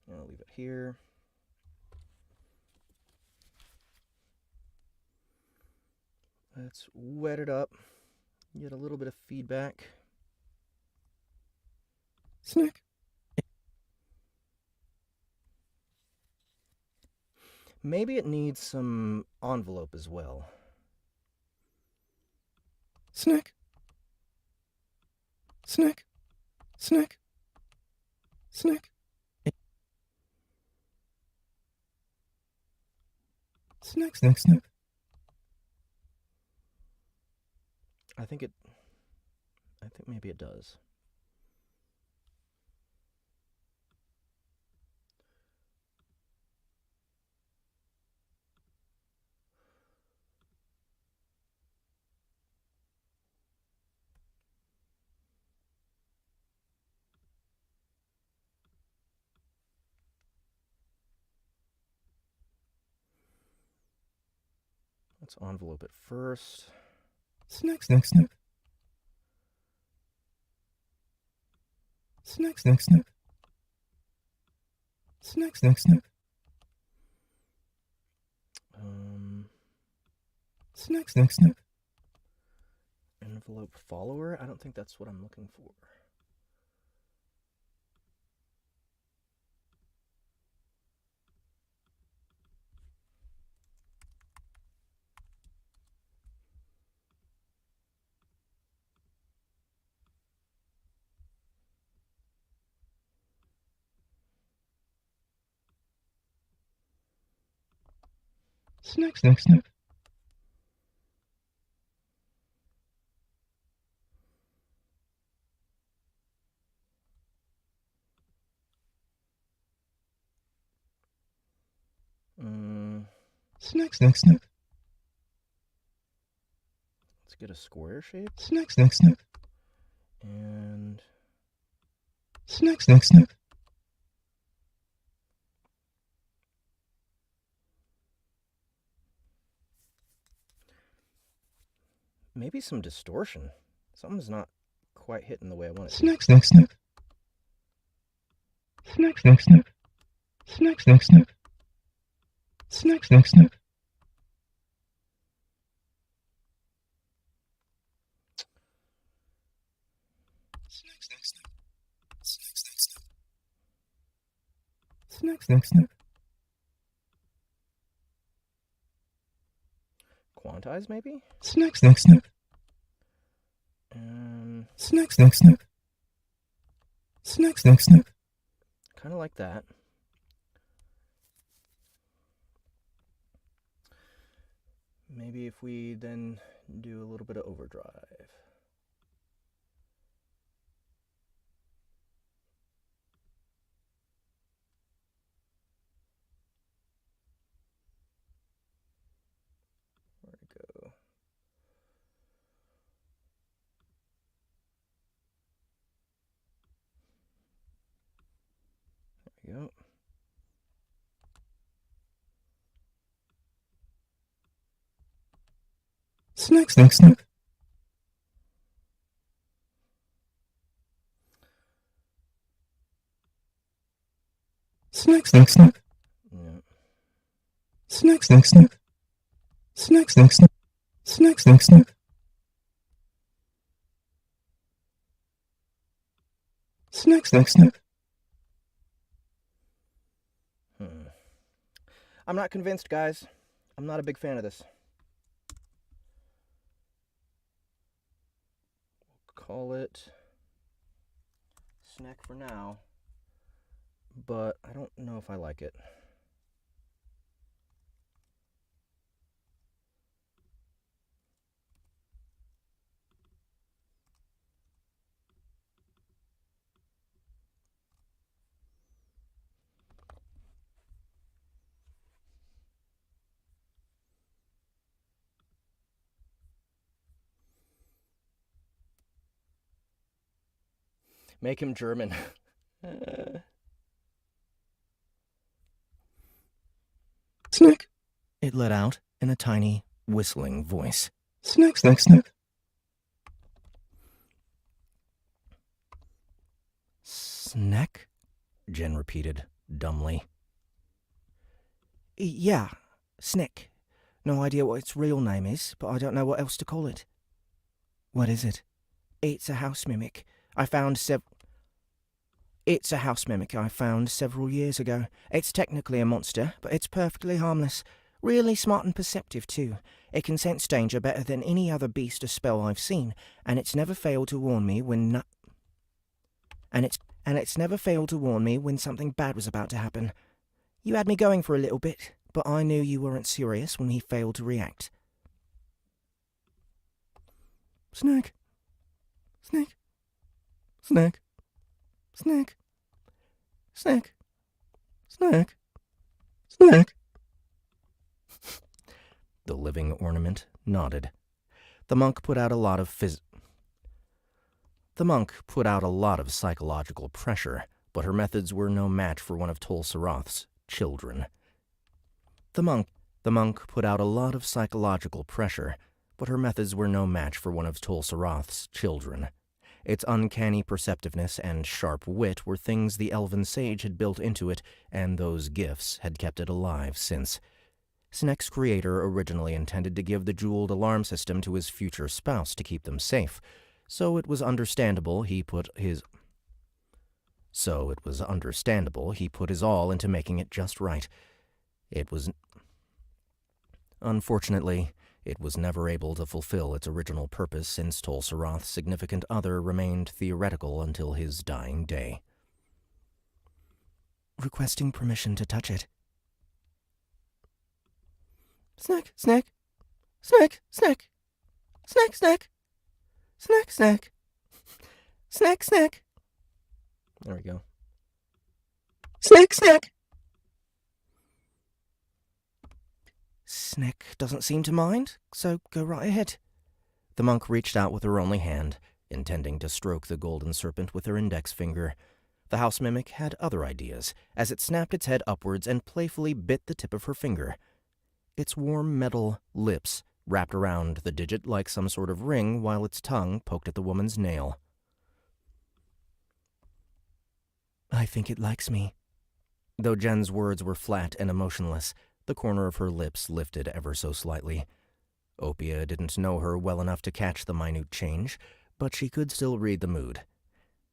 I'll leave it here. Let's wet it up. Get a little bit of feedback. Snack. Maybe it needs some envelope as well. Snack. Snack. Snack. Snack. Snack, snack, snack. I think maybe it does. Let's envelope it first. Snack, snack, snack. Snack, snack, snack. Snack, snack, snack. Snack, snack, snack. Envelope follower? I don't think that's what I'm looking for. Snack, snack, snack. Snack, snack, snack. Let's get a square shape. Snack, snack, snack. And snack, snack, snack. maybe some distortion. Something's not quite hitting the way I want it to. Snack, snack, snack. Snack, snack, snack. Snack, snack, snack. Snack, snack, snack. Snack, snack, snack. Snack, snack, snack. Snack, snack, snack. Quantize, maybe? Snack, snack, snack. Snack, snack, snack. Snack, snack, snack. Kind of like that. Maybe if we then do a little bit of overdrive. Where'd it go? There we go. Snack, snack, snack. Snack, snack, snack. Yeah. Snack, snack, snack. Snack, snack, snack. Snack, snack, snack. Snack, snack, snack. I'm not convinced, guys. I'm not a big fan of this. Call it snack for now, but I don't know if I like it. Make him German. Snick, it let out in a tiny, whistling voice. Snick, snick, snick. Snack? Jen repeated, dumbly. Yeah, Snick. No idea what its real name is, but I don't know what else to call it. What is it? It's a house mimic. It's a house mimic I found several years ago. It's technically a monster, but it's perfectly harmless. Really smart and perceptive, too. It can sense danger better than any other beast or spell I've seen, and it's never failed to warn me when it's never failed to warn me when something bad was about to happen. You had me going for a little bit, but I knew you weren't serious when he failed to react. Snack. Snack. Snack. Snack. Snack. Snack. Snack. The living ornament nodded. The monk put out a lot of psychological pressure, but her methods were no match for one of Tol Sarath's children. The monk put out a lot of psychological pressure, but her methods were no match for one of Tol Sarath's children. Its uncanny perceptiveness and sharp wit were things the elven sage had built into it, and those gifts had kept it alive since. Sneck's creator originally intended to give the jeweled alarm system to his future spouse to keep them safe, so it was understandable he put his all into making it just right. Unfortunately, it was never able to fulfill its original purpose since Tol Sarath's significant other remained theoretical until his dying day. Requesting permission to touch it. Snack, snack. Snack, snack. Snack, snack. Snack, snack. Snack, snack. There we go. Snack, snack. Snick doesn't seem to mind, so go right ahead. The monk reached out with her only hand, intending to stroke the golden serpent with her index finger. The house mimic had other ideas, as it snapped its head upwards and playfully bit the tip of her finger. Its warm metal lips wrapped around the digit like some sort of ring, while its tongue poked at the woman's nail. I think it likes me. Though Jen's words were flat and emotionless, the corner of her lips lifted ever so slightly. Opia didn't know her well enough to catch the minute change, but she could still read the mood.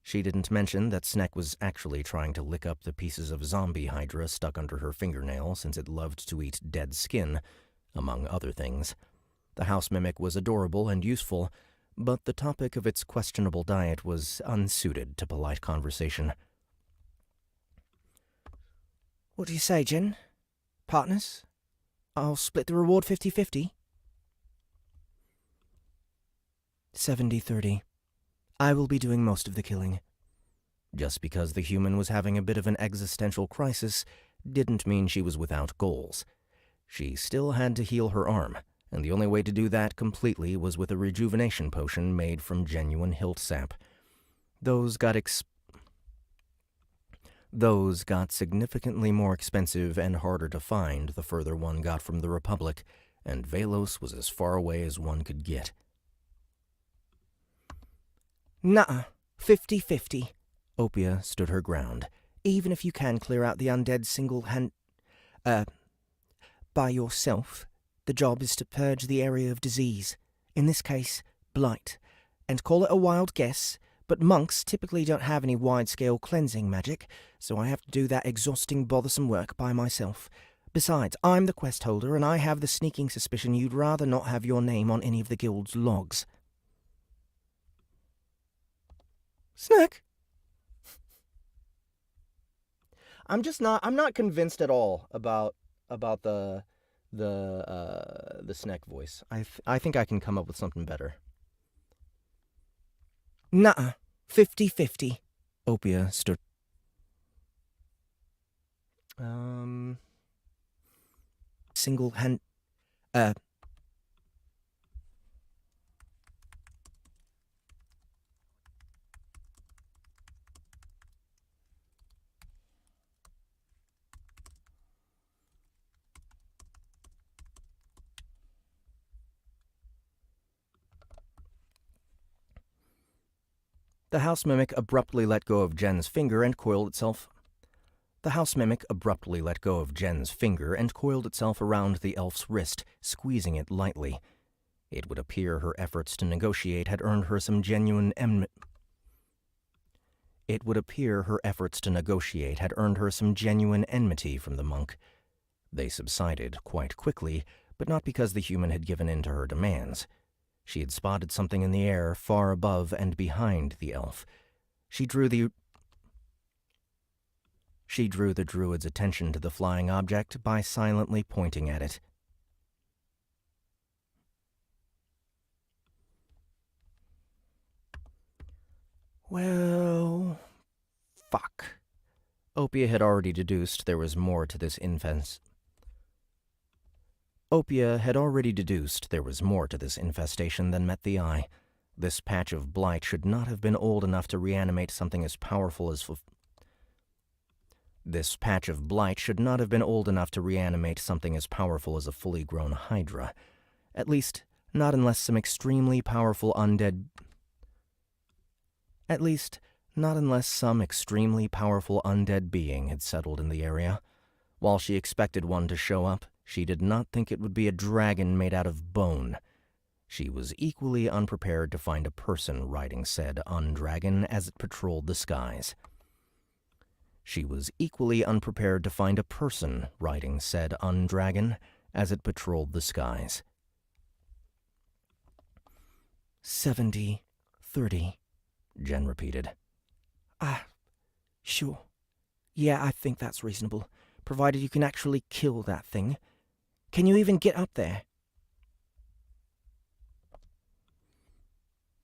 She didn't mention that Sneck was actually trying to lick up the pieces of zombie hydra stuck under her fingernail since it loved to eat dead skin, among other things. The house mimic was adorable and useful, but the topic of its questionable diet was unsuited to polite conversation. What do you say, Jen? Partners? I'll split the reward 50-50. 70-30. I will be doing most of the killing. Just because the human was having a bit of an existential crisis didn't mean she was without goals. She still had to heal her arm, and the only way to do that completely was with a rejuvenation potion made from genuine hilt sap. Those got significantly more expensive and harder to find the further one got from the Republic, and Velos was as far away as one could get. Nuh-uh. 50-50. Opia stood her ground. Even if you can clear out the undead by yourself, the job is to purge the area of disease, in this case, blight, and call it a wild guess, but monks typically don't have any wide-scale cleansing magic, so I have to do that exhausting, bothersome work by myself. Besides, I'm the quest holder, and I have the sneaking suspicion you'd rather not have your name on any of the guild's logs. Snack. I'm not convinced at all about the Sneck voice. I think I can come up with something better. Nuh-uh. 50-50. Opia stood. Single-hand... The house mimic abruptly let go of Jen's finger and coiled itself. The house mimic abruptly let go of Jen's finger and coiled itself around the elf's wrist, squeezing it lightly. It would appear her efforts to negotiate had earned her some genuine enmity. It would appear her efforts to negotiate had earned her some genuine enmity from the monk. They subsided quite quickly, but not because the human had given in to her demands. She had spotted something in the air far above and behind the elf. She drew the druid's attention to the flying object by silently pointing at it. Well, fuck. Opia had already deduced there was more to this infestation than met the eye. This patch of blight should not have been old enough to reanimate something as powerful as a fully grown hydra. At least, not unless some extremely powerful undead being had settled in the area. While she expected one to show up, she did not think it would be a dragon made out of bone. She was equally unprepared to find a person riding said undragon as it patrolled the skies. 70-30, Jen repeated. Sure. Yeah, I think that's reasonable, provided you can actually kill that thing. Can you even get up there?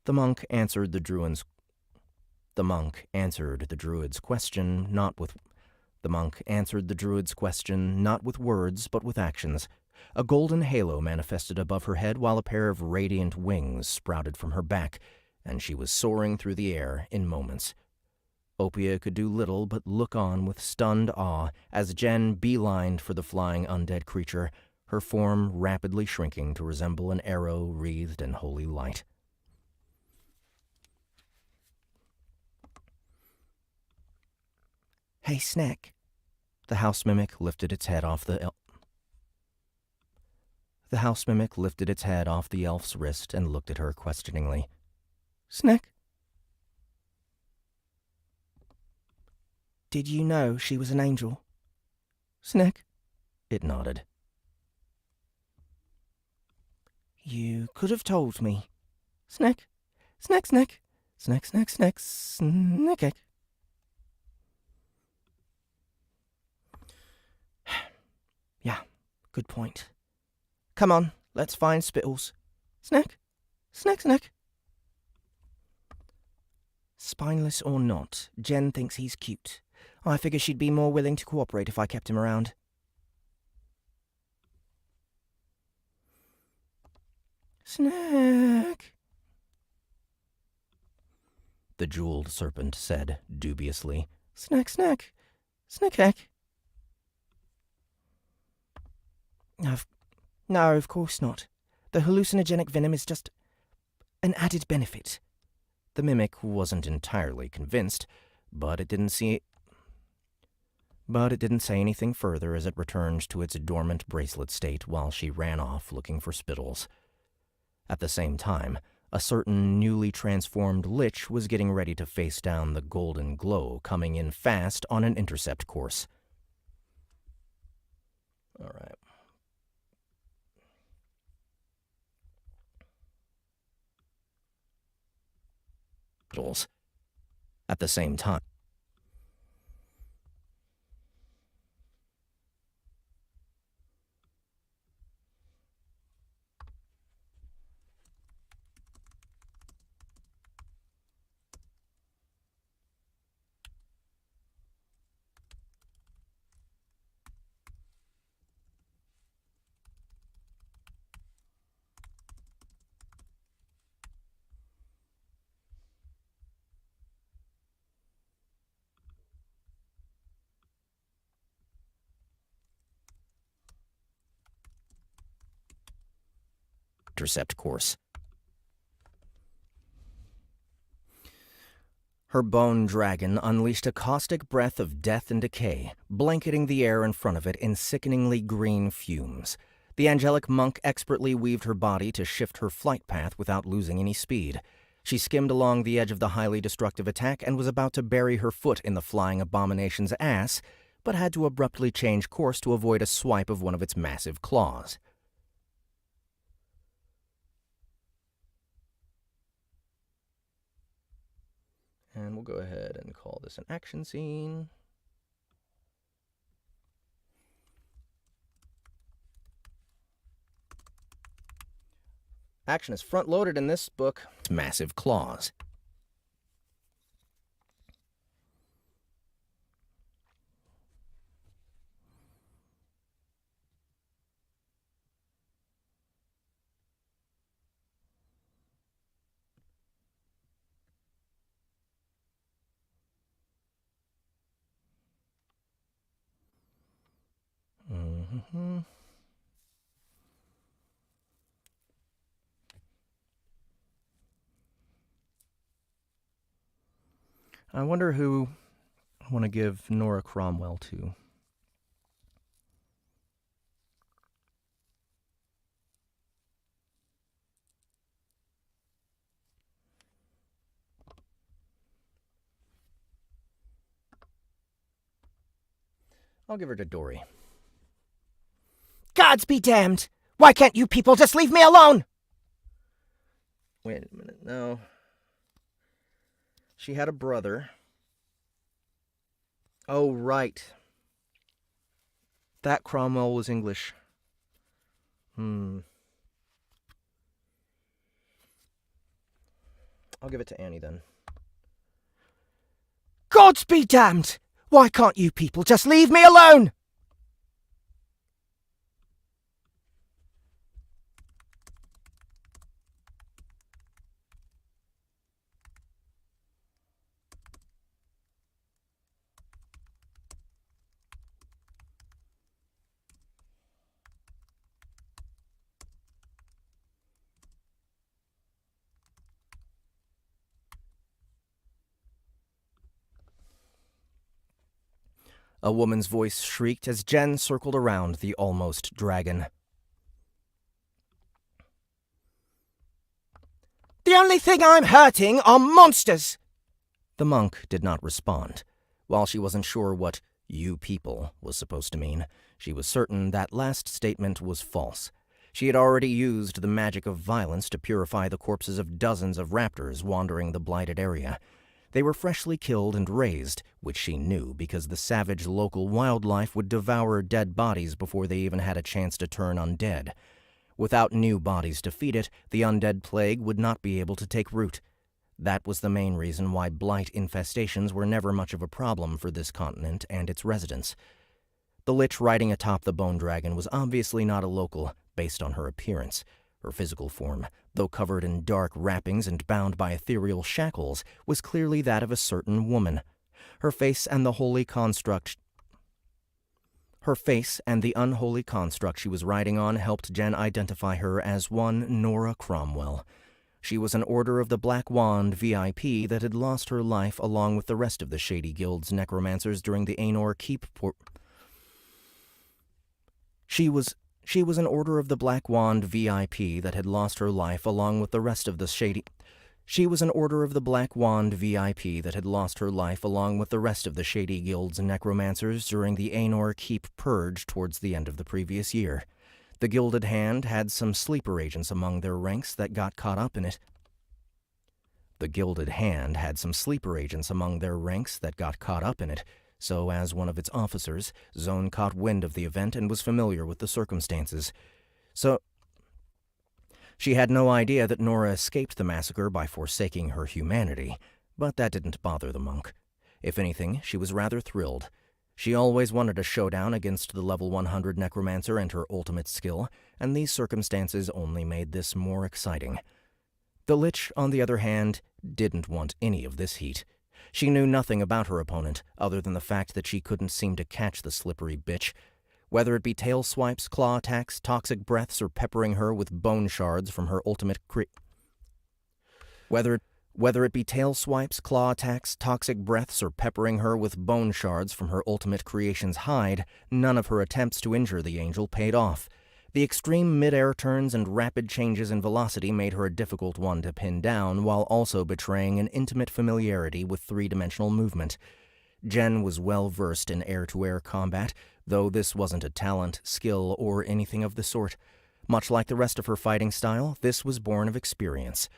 The monk answered the druid's question not with words, but with actions. A golden halo manifested above her head while a pair of radiant wings sprouted from her back, and she was soaring through the air in moments. Opia could do little but look on with stunned awe as Jen beelined for the flying undead creature, her form rapidly shrinking to resemble an arrow wreathed in holy light. Hey, Snack. The house mimic lifted its head off the elf's wrist and looked at her questioningly. Snack? Did you know she was an angel? Snack? It nodded. You could have told me. Snack? Snack, snack. Snack, snack, snack, snack. Yeah, good point. Come on, let's find Spittles. Snack? Snack, snack. Spineless or not, Jen thinks he's cute. I figure she'd be more willing to cooperate if I kept him around. Snack, the jeweled serpent said dubiously. Snack, snack. Snack, heck. No, of course not. The hallucinogenic venom is just an added benefit. The mimic wasn't entirely convinced, but it didn't say anything further as it returned to its dormant bracelet state while she ran off looking for Spittles. At the same time, a certain newly transformed lich was getting ready to face down the golden glow coming in fast on an intercept course. All right. At the same time, intercept course. Her bone dragon unleashed a caustic breath of death and decay, blanketing the air in front of it in sickeningly green fumes. The angelic monk expertly weaved her body to shift her flight path without losing any speed. She skimmed along the edge of the highly destructive attack and was about to bury her foot in the flying abomination's ass, but had to abruptly change course to avoid a swipe of one of its massive claws. And we'll go ahead and call this an action scene. Action is front-loaded in this book. Massive claws. I wonder who I want to give Nora Cromwell to. I'll give her to Dory. Gods be damned! Why can't you people just leave me alone? Wait a minute, no. She had a brother. Oh, right. That Cromwell was English. I'll give it to Annie then. Gods be damned! Why can't you people just leave me alone? A woman's voice shrieked as Jen circled around the almost dragon. The only thing I'm hurting are monsters! The monk did not respond. While she wasn't sure what "you people" was supposed to mean, she was certain that last statement was false. She had already used the magic of violence to purify the corpses of dozens of raptors wandering the blighted area. They were freshly killed and raised, which she knew because the savage local wildlife would devour dead bodies before they even had a chance to turn undead. Without new bodies to feed it, the undead plague would not be able to take root. That was the main reason why blight infestations were never much of a problem for this continent and its residents. The lich riding atop the bone dragon was obviously not a local, based on her appearance. Her physical form, though covered in dark wrappings and bound by ethereal shackles, was clearly that of a certain woman. Her face and the unholy construct she was riding on helped Jen identify her as one Nora Cromwell. She was an Order of the Black Wand VIP that had lost her life along with the rest of the Shady Guild's necromancers during the Aenor Keep She was an Order of the Black Wand VIP that had lost her life along with the rest of the Shady... She was an Order of the Black Wand VIP that had lost her life along with the rest of the Shady Guild's necromancers during the Aenor Keep Purge towards the end of the previous year. The Gilded Hand had some sleeper agents among their ranks that got caught up in it. So, as one of its officers, Zone caught wind of the event and was familiar with the circumstances. She had no idea that Nora escaped the massacre by forsaking her humanity, but that didn't bother the monk. If anything, she was rather thrilled. She always wanted a showdown against the level 100 necromancer and her ultimate skill, and these circumstances only made this more exciting. The lich, on the other hand, didn't want any of this heat. She knew nothing about her opponent, other than the fact that she couldn't seem to catch the slippery bitch. Whether it be tail swipes, claw attacks, toxic breaths, or peppering her with bone shards from her ultimate Whether it be tail swipes, claw attacks, toxic breaths, or peppering her with bone shards from her ultimate creation's hide, none of her attempts to injure the angel paid off. The extreme mid-air turns and rapid changes in velocity made her a difficult one to pin down, while also betraying an intimate familiarity with three-dimensional movement. Jen was well-versed in air-to-air combat, though this wasn't a talent, skill, or anything of the sort. Much like the rest of her fighting style, this was born of experience.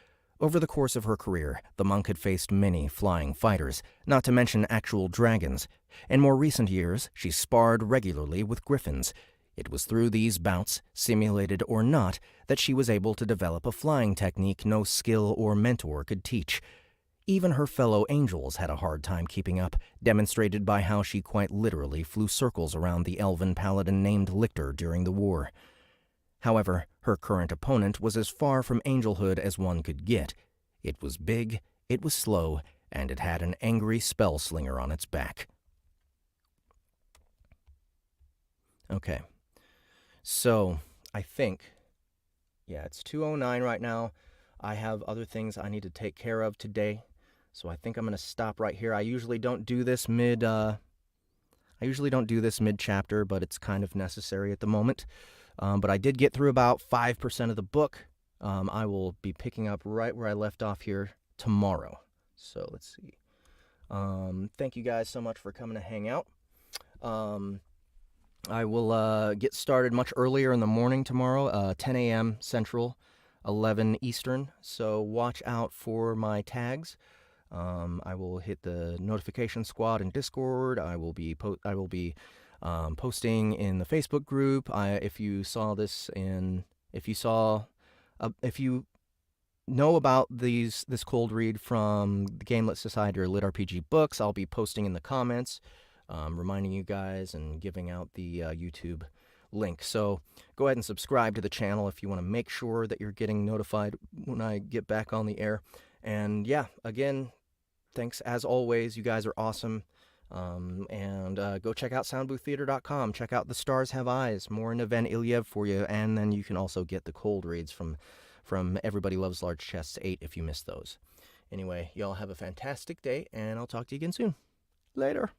Over the course of her career, the monk had faced many flying fighters, not to mention actual dragons. In more recent years, she sparred regularly with griffins. It was through these bouts, simulated or not, that she was able to develop a flying technique no skill or mentor could teach. Even her fellow angels had a hard time keeping up, demonstrated by how she quite literally flew circles around the elven paladin named Lictor during the war. However, her current opponent was as far from angelhood as one could get. It was big, it was slow, and it had an angry spell slinger on its back. Okay. So, I think, yeah, it's 2:09 right now. I have other things I need to take care of today, so I think I'm going to stop right here. I usually don't do this mid-chapter, but it's kind of necessary at the moment. But I did get through about 5% of the book. I will be picking up right where I left off here tomorrow. So, let's see. Thank you guys so much for coming to hang out. I will get started much earlier in the morning tomorrow, 10 a.m. Central, 11 Eastern, so watch out for my tags. I will hit the notification squad in Discord. I will be posting in the Facebook group. If you know about this cold read from the Gamelit Society or Lit RPG Books, I'll be posting in the comments. Reminding you guys and giving out the YouTube link. So go ahead and subscribe to the channel if you want to make sure that you're getting notified when I get back on the air. And yeah, again, thanks as always. You guys are awesome. And go check out soundbooththeater.com. Check out The Stars Have Eyes. More Neven Iliev for you. And then you can also get the cold reads from Everybody Loves Large Chests 8 if you missed those. Anyway, y'all have a fantastic day, and I'll talk to you again soon. Later.